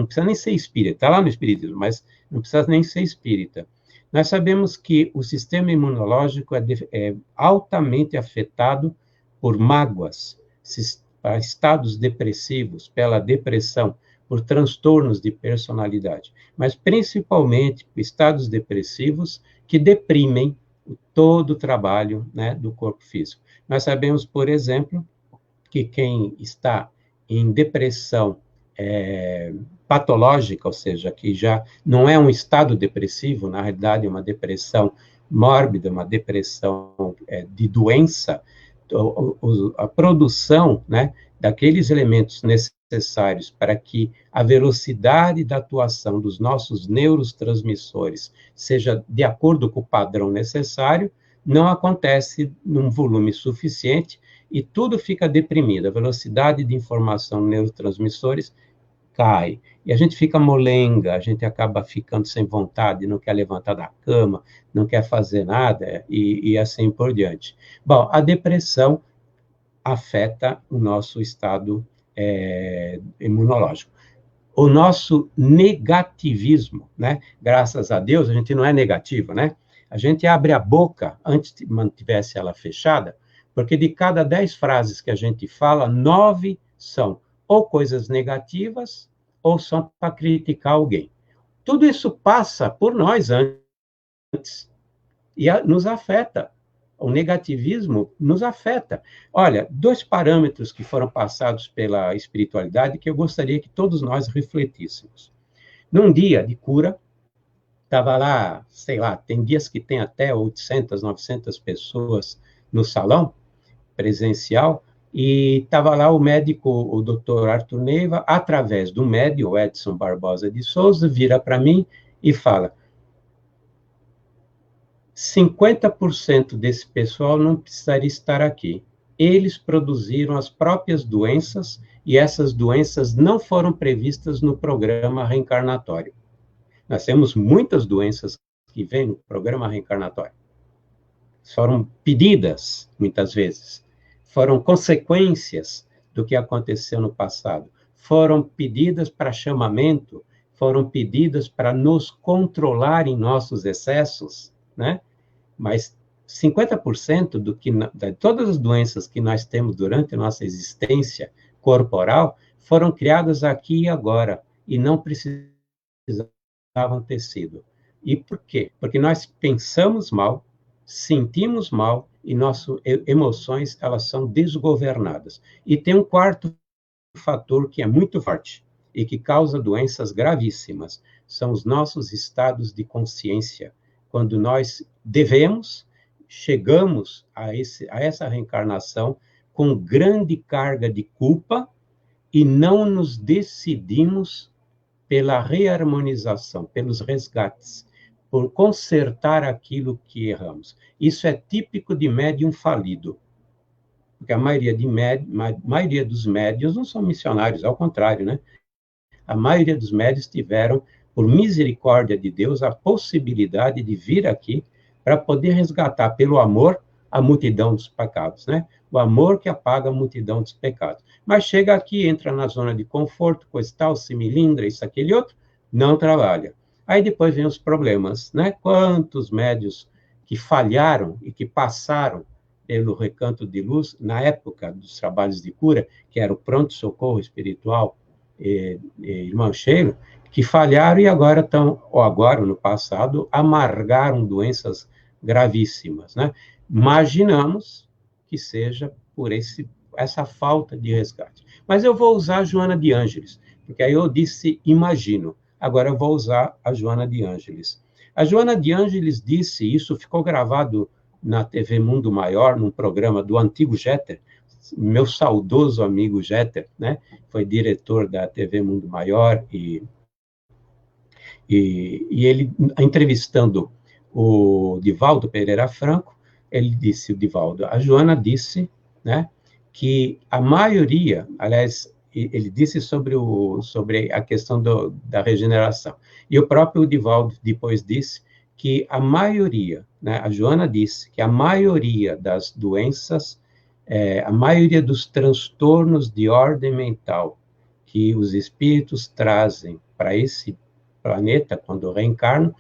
precisa nem ser espírita, está lá no espiritismo, mas não precisa nem ser espírita. Nós sabemos que o sistema imunológico é altamente afetado por mágoas, estados depressivos, pela depressão, por transtornos de personalidade, mas principalmente estados depressivos que deprimem todo o trabalho, né, do corpo físico. Nós sabemos, por exemplo, que quem está em depressão patológica, ou seja, que já não é um estado depressivo, na realidade é uma depressão mórbida, uma depressão de doença, a produção, né, daqueles elementos necessários para que a velocidade da atuação dos nossos neurotransmissores seja de acordo com o padrão necessário, não acontece num volume suficiente e tudo fica deprimido. A velocidade de informação dos neurotransmissores cai. E a gente fica molenga, a gente acaba ficando sem vontade, não quer levantar da cama, não quer fazer nada, e assim por diante. Bom, a depressão afeta o nosso estado imunológico. O nosso negativismo, né? Graças a Deus, a gente não é negativo, né? A gente abre a boca, antes de mantivesse ela fechada, porque de cada 10 frases que a gente fala, 9 são ou coisas negativas, ou são para criticar alguém. Tudo isso passa por nós antes, e nos afeta. O negativismo nos afeta. Olha, 2 parâmetros que foram passados pela espiritualidade que eu gostaria que todos nós refletíssemos. Num dia de cura, estava lá, sei lá, tem dias que tem até 800, 900 pessoas no salão presencial, e estava lá o médico, o doutor Arthur Neiva, através do médium, o Edson Barbosa de Souza, vira para mim e fala: 50% desse pessoal não precisaria estar aqui. Eles produziram as próprias doenças e essas doenças não foram previstas no programa reencarnatório. Nós temos muitas doenças que vêm no programa reencarnatório. Foram pedidas, muitas vezes. Foram consequências do que aconteceu no passado. Foram pedidas para chamamento, foram pedidas para nos controlar em nossos excessos, né? Mas 50% de todas as doenças que nós temos durante a nossa existência corporal foram criadas aqui e agora, e não precisavam ter sido. E por quê? Porque nós pensamos mal, sentimos mal, e nossas emoções, elas são desgovernadas. E tem um quarto fator que é muito forte, e que causa doenças gravíssimas, são os nossos estados de consciência. Quando nós chegamos a essa reencarnação com grande carga de culpa e não nos decidimos pela reharmonização, pelos resgates, por consertar aquilo que erramos. Isso é típico de médium falido, porque a maioria dos médiuns não são missionários, ao contrário, né? A maioria dos médiuns tiveram, por misericórdia de Deus, a possibilidade de vir aqui para poder resgatar pelo amor a multidão dos pecados, né? O amor que apaga a multidão dos pecados. Mas chega aqui, entra na zona de conforto, coisa tal, se milindra, isso, aquele outro, não trabalha. Aí depois vem os problemas, né? Quantos médiuns que falharam e que passaram pelo recanto de luz, na época dos trabalhos de cura, que era o pronto-socorro espiritual, irmão Sheila, que falharam e agora estão, ou agora, no passado, amargaram doenças gravíssimas, né? Imaginamos que seja por essa falta de resgate. Mas eu vou usar a Joana de Ângeles, porque aí eu disse imagino, agora eu vou usar a Joana de Ângeles. A Joana de Ângeles disse, isso ficou gravado na TV Mundo Maior, num programa do antigo Jeter, meu saudoso amigo Jeter, né? Foi diretor da TV Mundo Maior, e ele, entrevistando o Divaldo Pereira Franco, ele disse, o Divaldo, a Joana disse, né, que a maioria, aliás, ele disse sobre a questão da regeneração. E o próprio Divaldo depois disse que a maioria, né, a Joana disse que a maioria das doenças, a maioria dos transtornos de ordem mental que os espíritos trazem para esse planeta, quando reencarnam,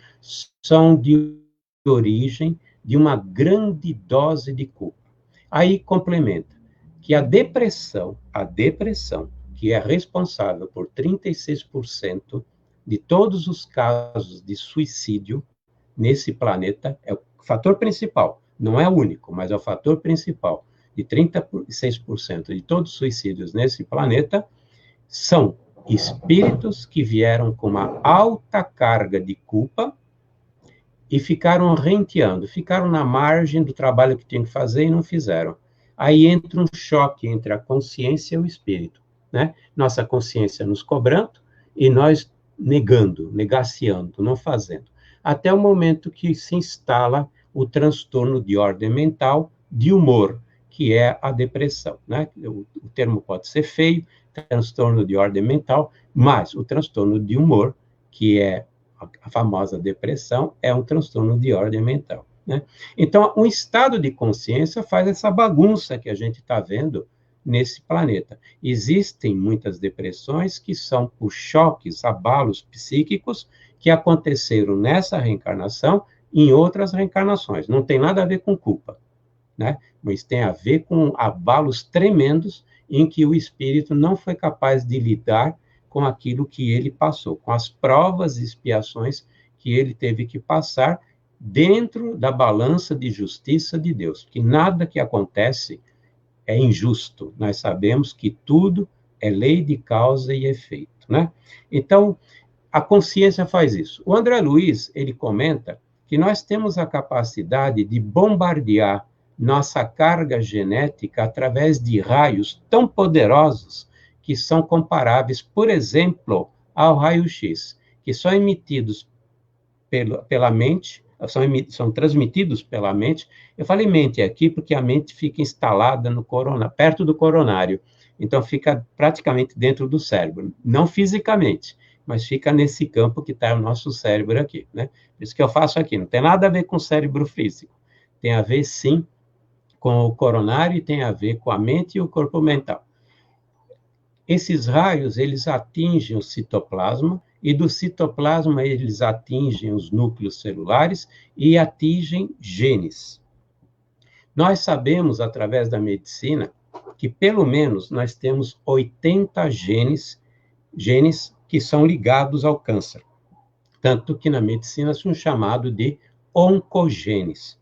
são de origem de uma grande dose de culpa. Aí complementa que a depressão, que é responsável por 36% de todos os casos de suicídio nesse planeta, é o fator principal, não é o único, mas é o fator principal, de 36% de todos os suicídios nesse planeta, são espíritos que vieram com uma alta carga de culpa e ficaram renteando, ficaram na margem do trabalho que tinham que fazer e não fizeram. Aí entra um choque entre a consciência e o espírito, né? Nossa consciência nos cobrando e nós negando, negaciando, não fazendo. Até o momento que se instala o transtorno de ordem mental de humor, que é a depressão, né? O termo pode ser feio, transtorno de ordem mental, mas o transtorno de humor, que é a famosa depressão, é um transtorno de ordem mental, né? Então, o estado de consciência faz essa bagunça que a gente está vendo nesse planeta. Existem muitas depressões que são por choques, abalos psíquicos que aconteceram nessa reencarnação e em outras reencarnações. Não tem nada a ver com culpa, né? Mas tem a ver com abalos tremendos em que o espírito não foi capaz de lidar com aquilo que ele passou, com as provas e expiações que ele teve que passar dentro da balança de justiça de Deus, que nada que acontece é injusto. Nós sabemos que tudo é lei de causa e efeito, né? Então, a consciência faz isso. O André Luiz, ele comenta que nós temos a capacidade de bombardear nossa carga genética através de raios tão poderosos que são comparáveis, por exemplo, ao raio-x, que são emitidos pela mente, são transmitidos pela mente. Eu falei mente aqui porque a mente fica instalada no perto do coronário, então fica praticamente dentro do cérebro, não fisicamente, mas fica nesse campo que está o nosso cérebro aqui, né? Isso que eu faço aqui, não tem nada a ver com o cérebro físico, tem a ver, sim, com o coronário e tem a ver com a mente e o corpo mental. Esses raios, eles atingem o citoplasma, e do citoplasma eles atingem os núcleos celulares e atingem genes. Nós sabemos, através da medicina, que pelo menos nós temos 80 genes que são ligados ao câncer. Tanto que na medicina são chamados de oncogenes.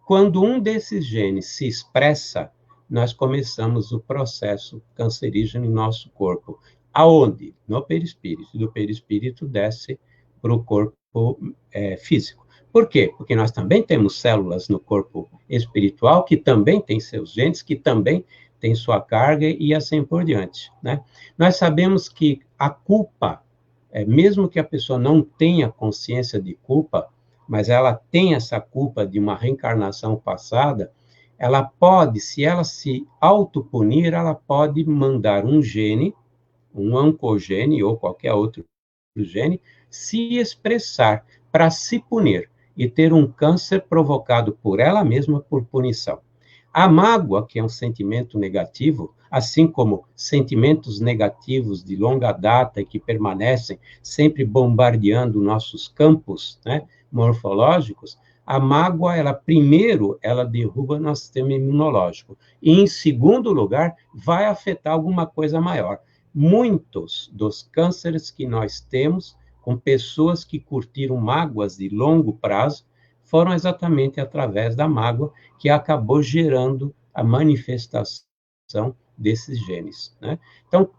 Quando um desses genes se expressa, nós começamos o processo cancerígeno em nosso corpo. Aonde? No perispírito. Do perispírito desce para o corpo físico. Por quê? Porque nós também temos células no corpo espiritual que também têm seus genes, que também têm sua carga e assim por diante, né? Nós sabemos que a culpa, mesmo que a pessoa não tenha consciência de culpa, mas ela tem essa culpa de uma reencarnação passada, ela pode, se ela se autopunir, ela pode mandar um gene, um oncogene ou qualquer outro gene, se expressar para se punir e ter um câncer provocado por ela mesma por punição. A mágoa, que é um sentimento negativo, assim como sentimentos negativos de longa data e que permanecem sempre bombardeando nossos campos, né, morfológicos, a mágoa, primeiro, ela derruba nosso sistema imunológico. E, em segundo lugar, vai afetar alguma coisa maior. Muitos dos cânceres que nós temos, com pessoas que curtiram mágoas de longo prazo, foram exatamente através da mágoa que acabou gerando a manifestação desses genes, né? Então,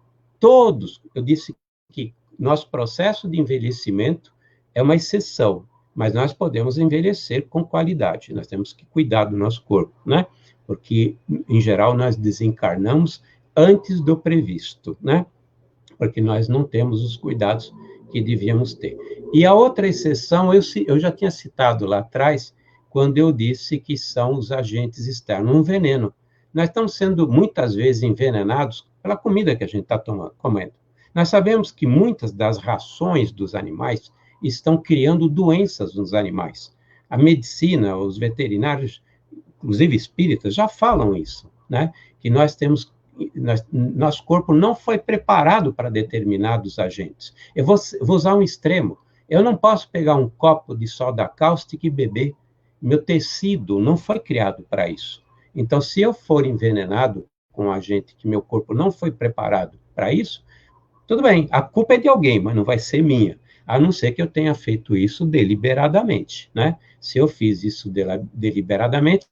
eu disse que nosso processo de envelhecimento é uma exceção, mas nós podemos envelhecer com qualidade, nós temos que cuidar do nosso corpo, né? Porque, em geral, nós desencarnamos antes do previsto, né? Porque nós não temos os cuidados que devíamos ter. E a outra exceção, eu já tinha citado lá atrás, quando eu disse que são os agentes externos, um veneno. Nós estamos sendo muitas vezes envenenados pela comida que a gente está comendo. Nós sabemos que muitas das rações dos animais estão criando doenças nos animais. A medicina, os veterinários, inclusive espíritas, já falam isso, né? Que nosso corpo não foi preparado para determinados agentes. Eu vou usar um extremo. Eu não posso pegar um copo de soda cáustica e beber. Meu tecido não foi criado para isso. Então, se eu for envenenado com um agente que meu corpo não foi preparado para isso, tudo bem, a culpa é de alguém, mas não vai ser minha, a não ser que eu tenha feito isso deliberadamente, né? Se eu fiz isso deliberadamente,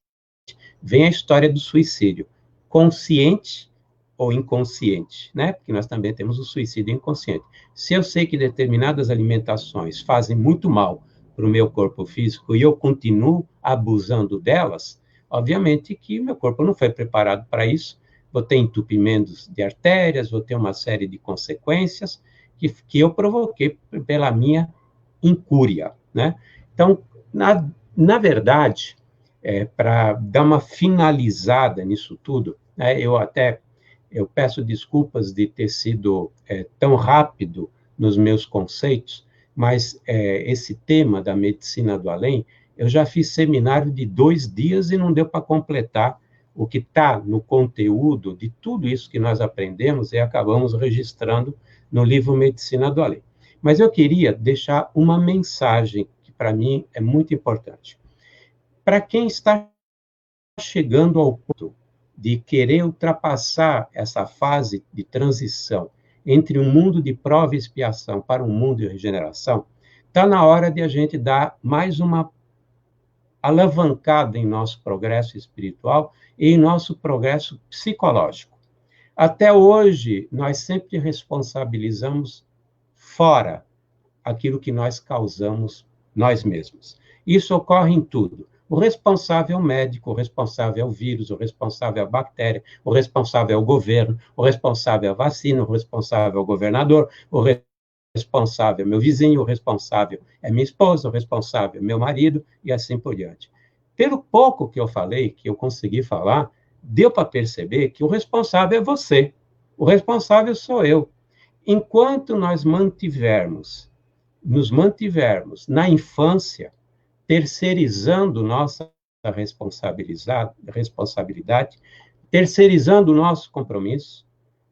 vem a história do suicídio, consciente ou inconsciente, né? Porque nós também temos o suicídio inconsciente. Se eu sei que determinadas alimentações fazem muito mal para o meu corpo físico e eu continuo abusando delas, obviamente que meu corpo não foi preparado para isso, vou ter entupimentos de artérias, vou ter uma série de consequências que eu provoquei pela minha incúria, né? Então, na verdade, para dar uma finalizada nisso tudo, né, eu peço desculpas de ter sido tão rápido nos meus conceitos, mas esse tema da medicina do além, eu já fiz seminário de 2 dias e não deu para completar o que está no conteúdo de tudo isso que nós aprendemos e acabamos registrando no livro Medicina do Além. Mas eu queria deixar uma mensagem que, para mim, é muito importante. Para quem está chegando ao ponto de querer ultrapassar essa fase de transição entre um mundo de prova e expiação para um mundo de regeneração, está na hora de a gente dar mais uma alavancada em nosso progresso espiritual e em nosso progresso psicológico. Até hoje, nós sempre responsabilizamos fora aquilo que nós causamos nós mesmos. Isso ocorre em tudo. O responsável é o médico, o responsável é o vírus, o responsável é a bactéria, o responsável é o governo, o responsável é a vacina, o responsável é o governador, o responsável é meu vizinho, o responsável é minha esposa, o responsável é meu marido, e assim por diante. Pelo pouco que eu falei, que eu consegui falar, deu para perceber que o responsável é você, o responsável sou eu. Enquanto nós nos mantivermos na infância, terceirizando nossa responsabilidade, terceirizando o nosso compromisso,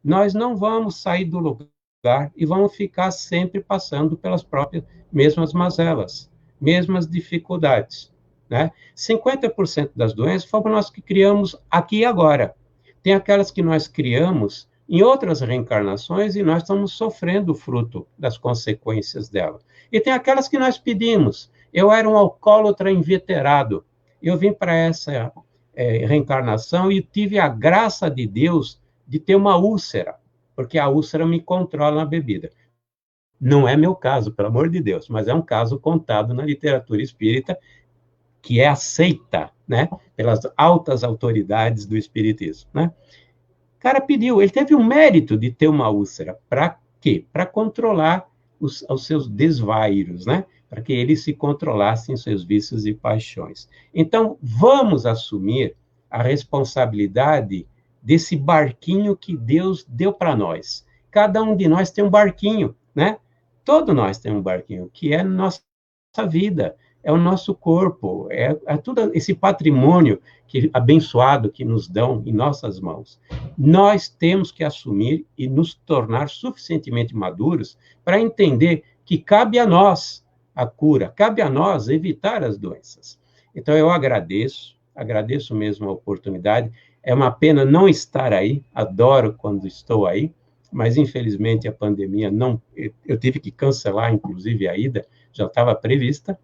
nós não vamos sair do lugar e vamos ficar sempre passando pelas próprias mesmas mazelas, mesmas dificuldades, né? 50% das doenças fomos nós que criamos aqui e agora. Tem aquelas que nós criamos em outras reencarnações e nós estamos sofrendo o fruto das consequências dela. E tem aquelas que nós pedimos. Eu era um alcoólatra inveterado. Eu vim para essa reencarnação e tive a graça de Deus de ter uma úlcera, porque a úlcera me controla na bebida. Não é meu caso, pelo amor de Deus, mas é um caso contado na literatura espírita que é aceita, né, pelas altas autoridades do espiritismo, né? O cara pediu, ele teve o mérito de ter uma úlcera. Para quê? Para controlar os seus desvairos, né? Para que ele se controlasse em seus vícios e paixões. Então, vamos assumir a responsabilidade desse barquinho que Deus deu para nós. Cada um de nós tem um barquinho, né? Todos nós temos um barquinho, que é a nossa vida, é o nosso corpo, é todo esse patrimônio abençoado que nos dão em nossas mãos. Nós temos que assumir e nos tornar suficientemente maduros para entender que cabe a nós a cura, cabe a nós evitar as doenças. Então, eu agradeço mesmo a oportunidade. É uma pena não estar aí, adoro quando estou aí, mas infelizmente a pandemia não... Eu tive que cancelar, inclusive, a ida, já estava prevista.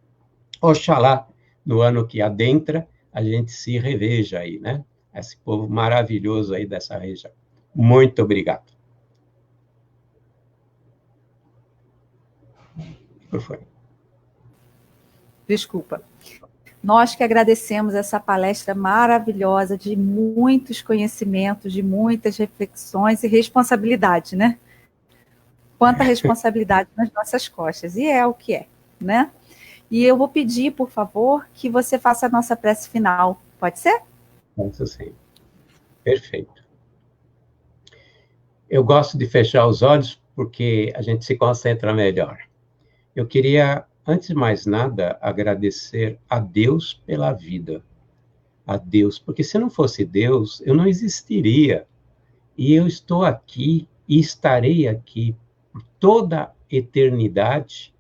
Oxalá, no ano que adentra, a gente se reveja aí, né? Esse povo maravilhoso aí dessa região. Muito obrigado. Por favor. Desculpa. Nós que agradecemos essa palestra maravilhosa, de muitos conhecimentos, de muitas reflexões e responsabilidade, né? Quanta responsabilidade nas nossas costas. E é o que é, né? E eu vou pedir, por favor, que você faça a nossa prece final. Pode ser? Isso sim. Perfeito. Eu gosto de fechar os olhos porque a gente se concentra melhor. Eu queria, antes de mais nada, agradecer a Deus pela vida. A Deus, porque se não fosse Deus, eu não existiria. E eu estou aqui e estarei aqui por toda a eternidade,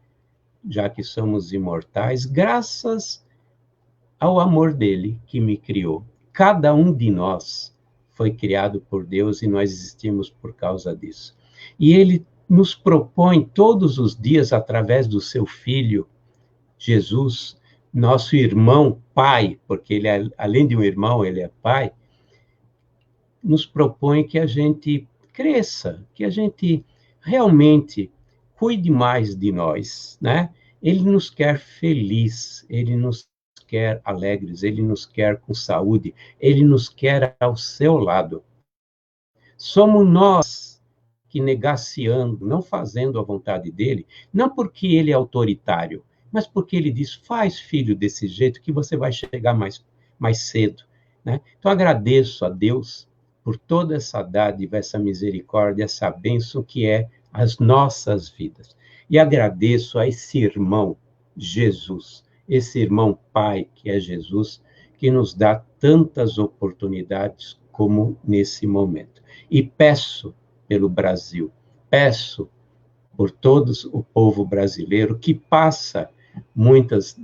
já que somos imortais, graças ao amor dele que me criou. Cada um de nós foi criado por Deus e nós existimos por causa disso. E ele nos propõe todos os dias, através do seu Filho, Jesus, nosso irmão, pai, porque ele é, além de um irmão, ele é pai, nos propõe que a gente cresça, que a gente realmente cuide mais de nós, né? Ele nos quer feliz, ele nos quer alegres, ele nos quer com saúde, ele nos quer ao seu lado. Somos nós que negaciando, não fazendo a vontade dele, não porque ele é autoritário, mas porque ele diz, faz, filho, desse jeito que você vai chegar mais cedo, né? Então, agradeço a Deus por toda essa dádiva, essa misericórdia, essa bênção que é as nossas vidas. E agradeço a esse irmão, Jesus, esse irmão Pai, que é Jesus, que nos dá tantas oportunidades como nesse momento. E peço pelo Brasil, peço por todos o povo brasileiro que passa muitas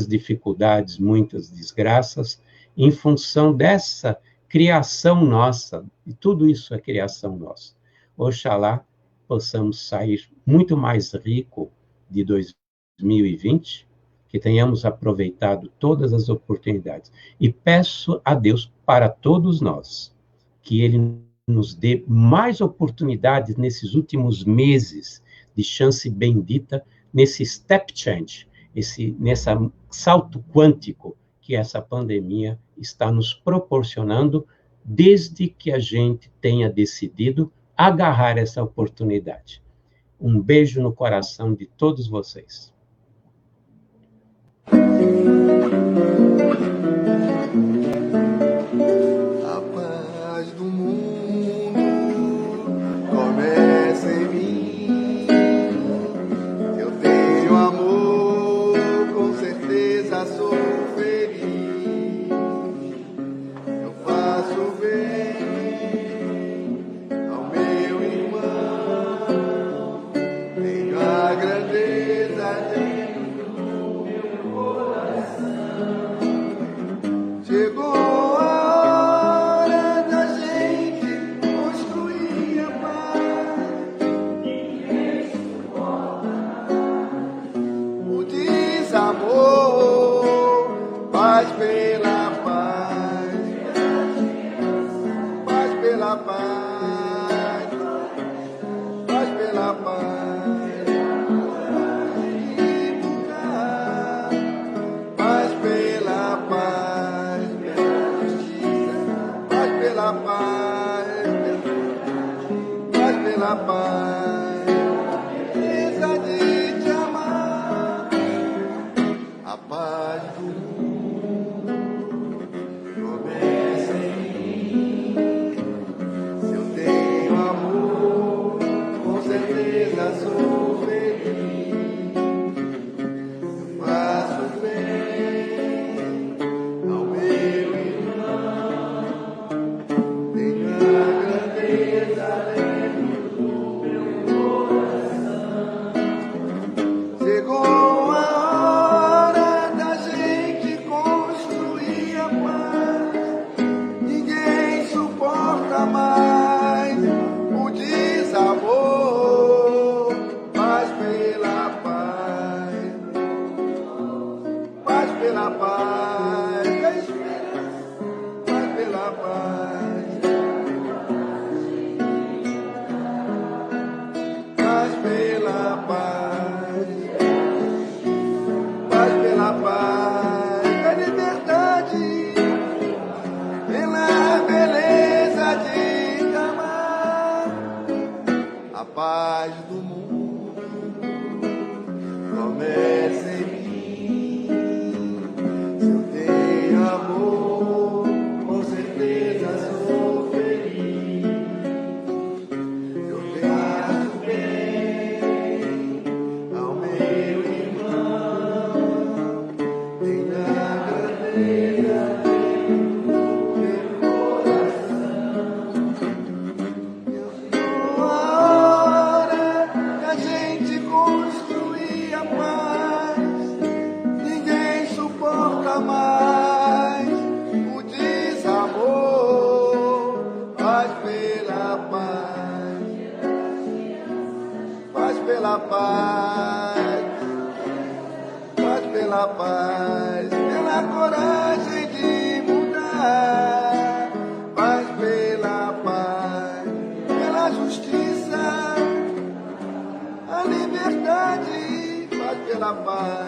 dificuldades, muitas desgraças, em função dessa criação nossa, e tudo isso é criação nossa. Oxalá possamos sair muito mais rico de 2020, que tenhamos aproveitado todas as oportunidades. E peço a Deus para todos nós, que Ele nos dê mais oportunidades nesses últimos meses de chance bendita, nesse step change, nessa salto quântico que essa pandemia está nos proporcionando, desde que a gente tenha decidido agarrar essa oportunidade. Um beijo no coração de todos vocês. A paz do mundo começa em mim. Eu tenho amor, com certeza sou feliz. Eu faço bem ao meu irmão. Tenho a grandeza dentro do meu coração. Chegou a hora da gente construir a paz. Ninguém suporta o desamor. Paz pela paz, paz pela paz, paz pela paz, paz pela paz, paz pela paz, paz pela paz, precisa de te amar. A paz do mundo começa em mim. Se eu tenho amor, com certeza sou feliz. Eu faço bem ao meu irmão. Tenho a grandeza dentro do meu coração. Chegou a hora da gente construir a paz. Ninguém suporta mais o desamor. Paz pela paz, paz pela paz, paz pela paz, paz pela paz, paz pela paz, a liberdade, pela beleza de amar. A paz do mundo começa em mim. Se eu tenho amor, com certeza sou feliz. pela paz, paz pela paz, pela coragem de mudar, paz pela paz, pela justiça, a liberdade, paz pela paz.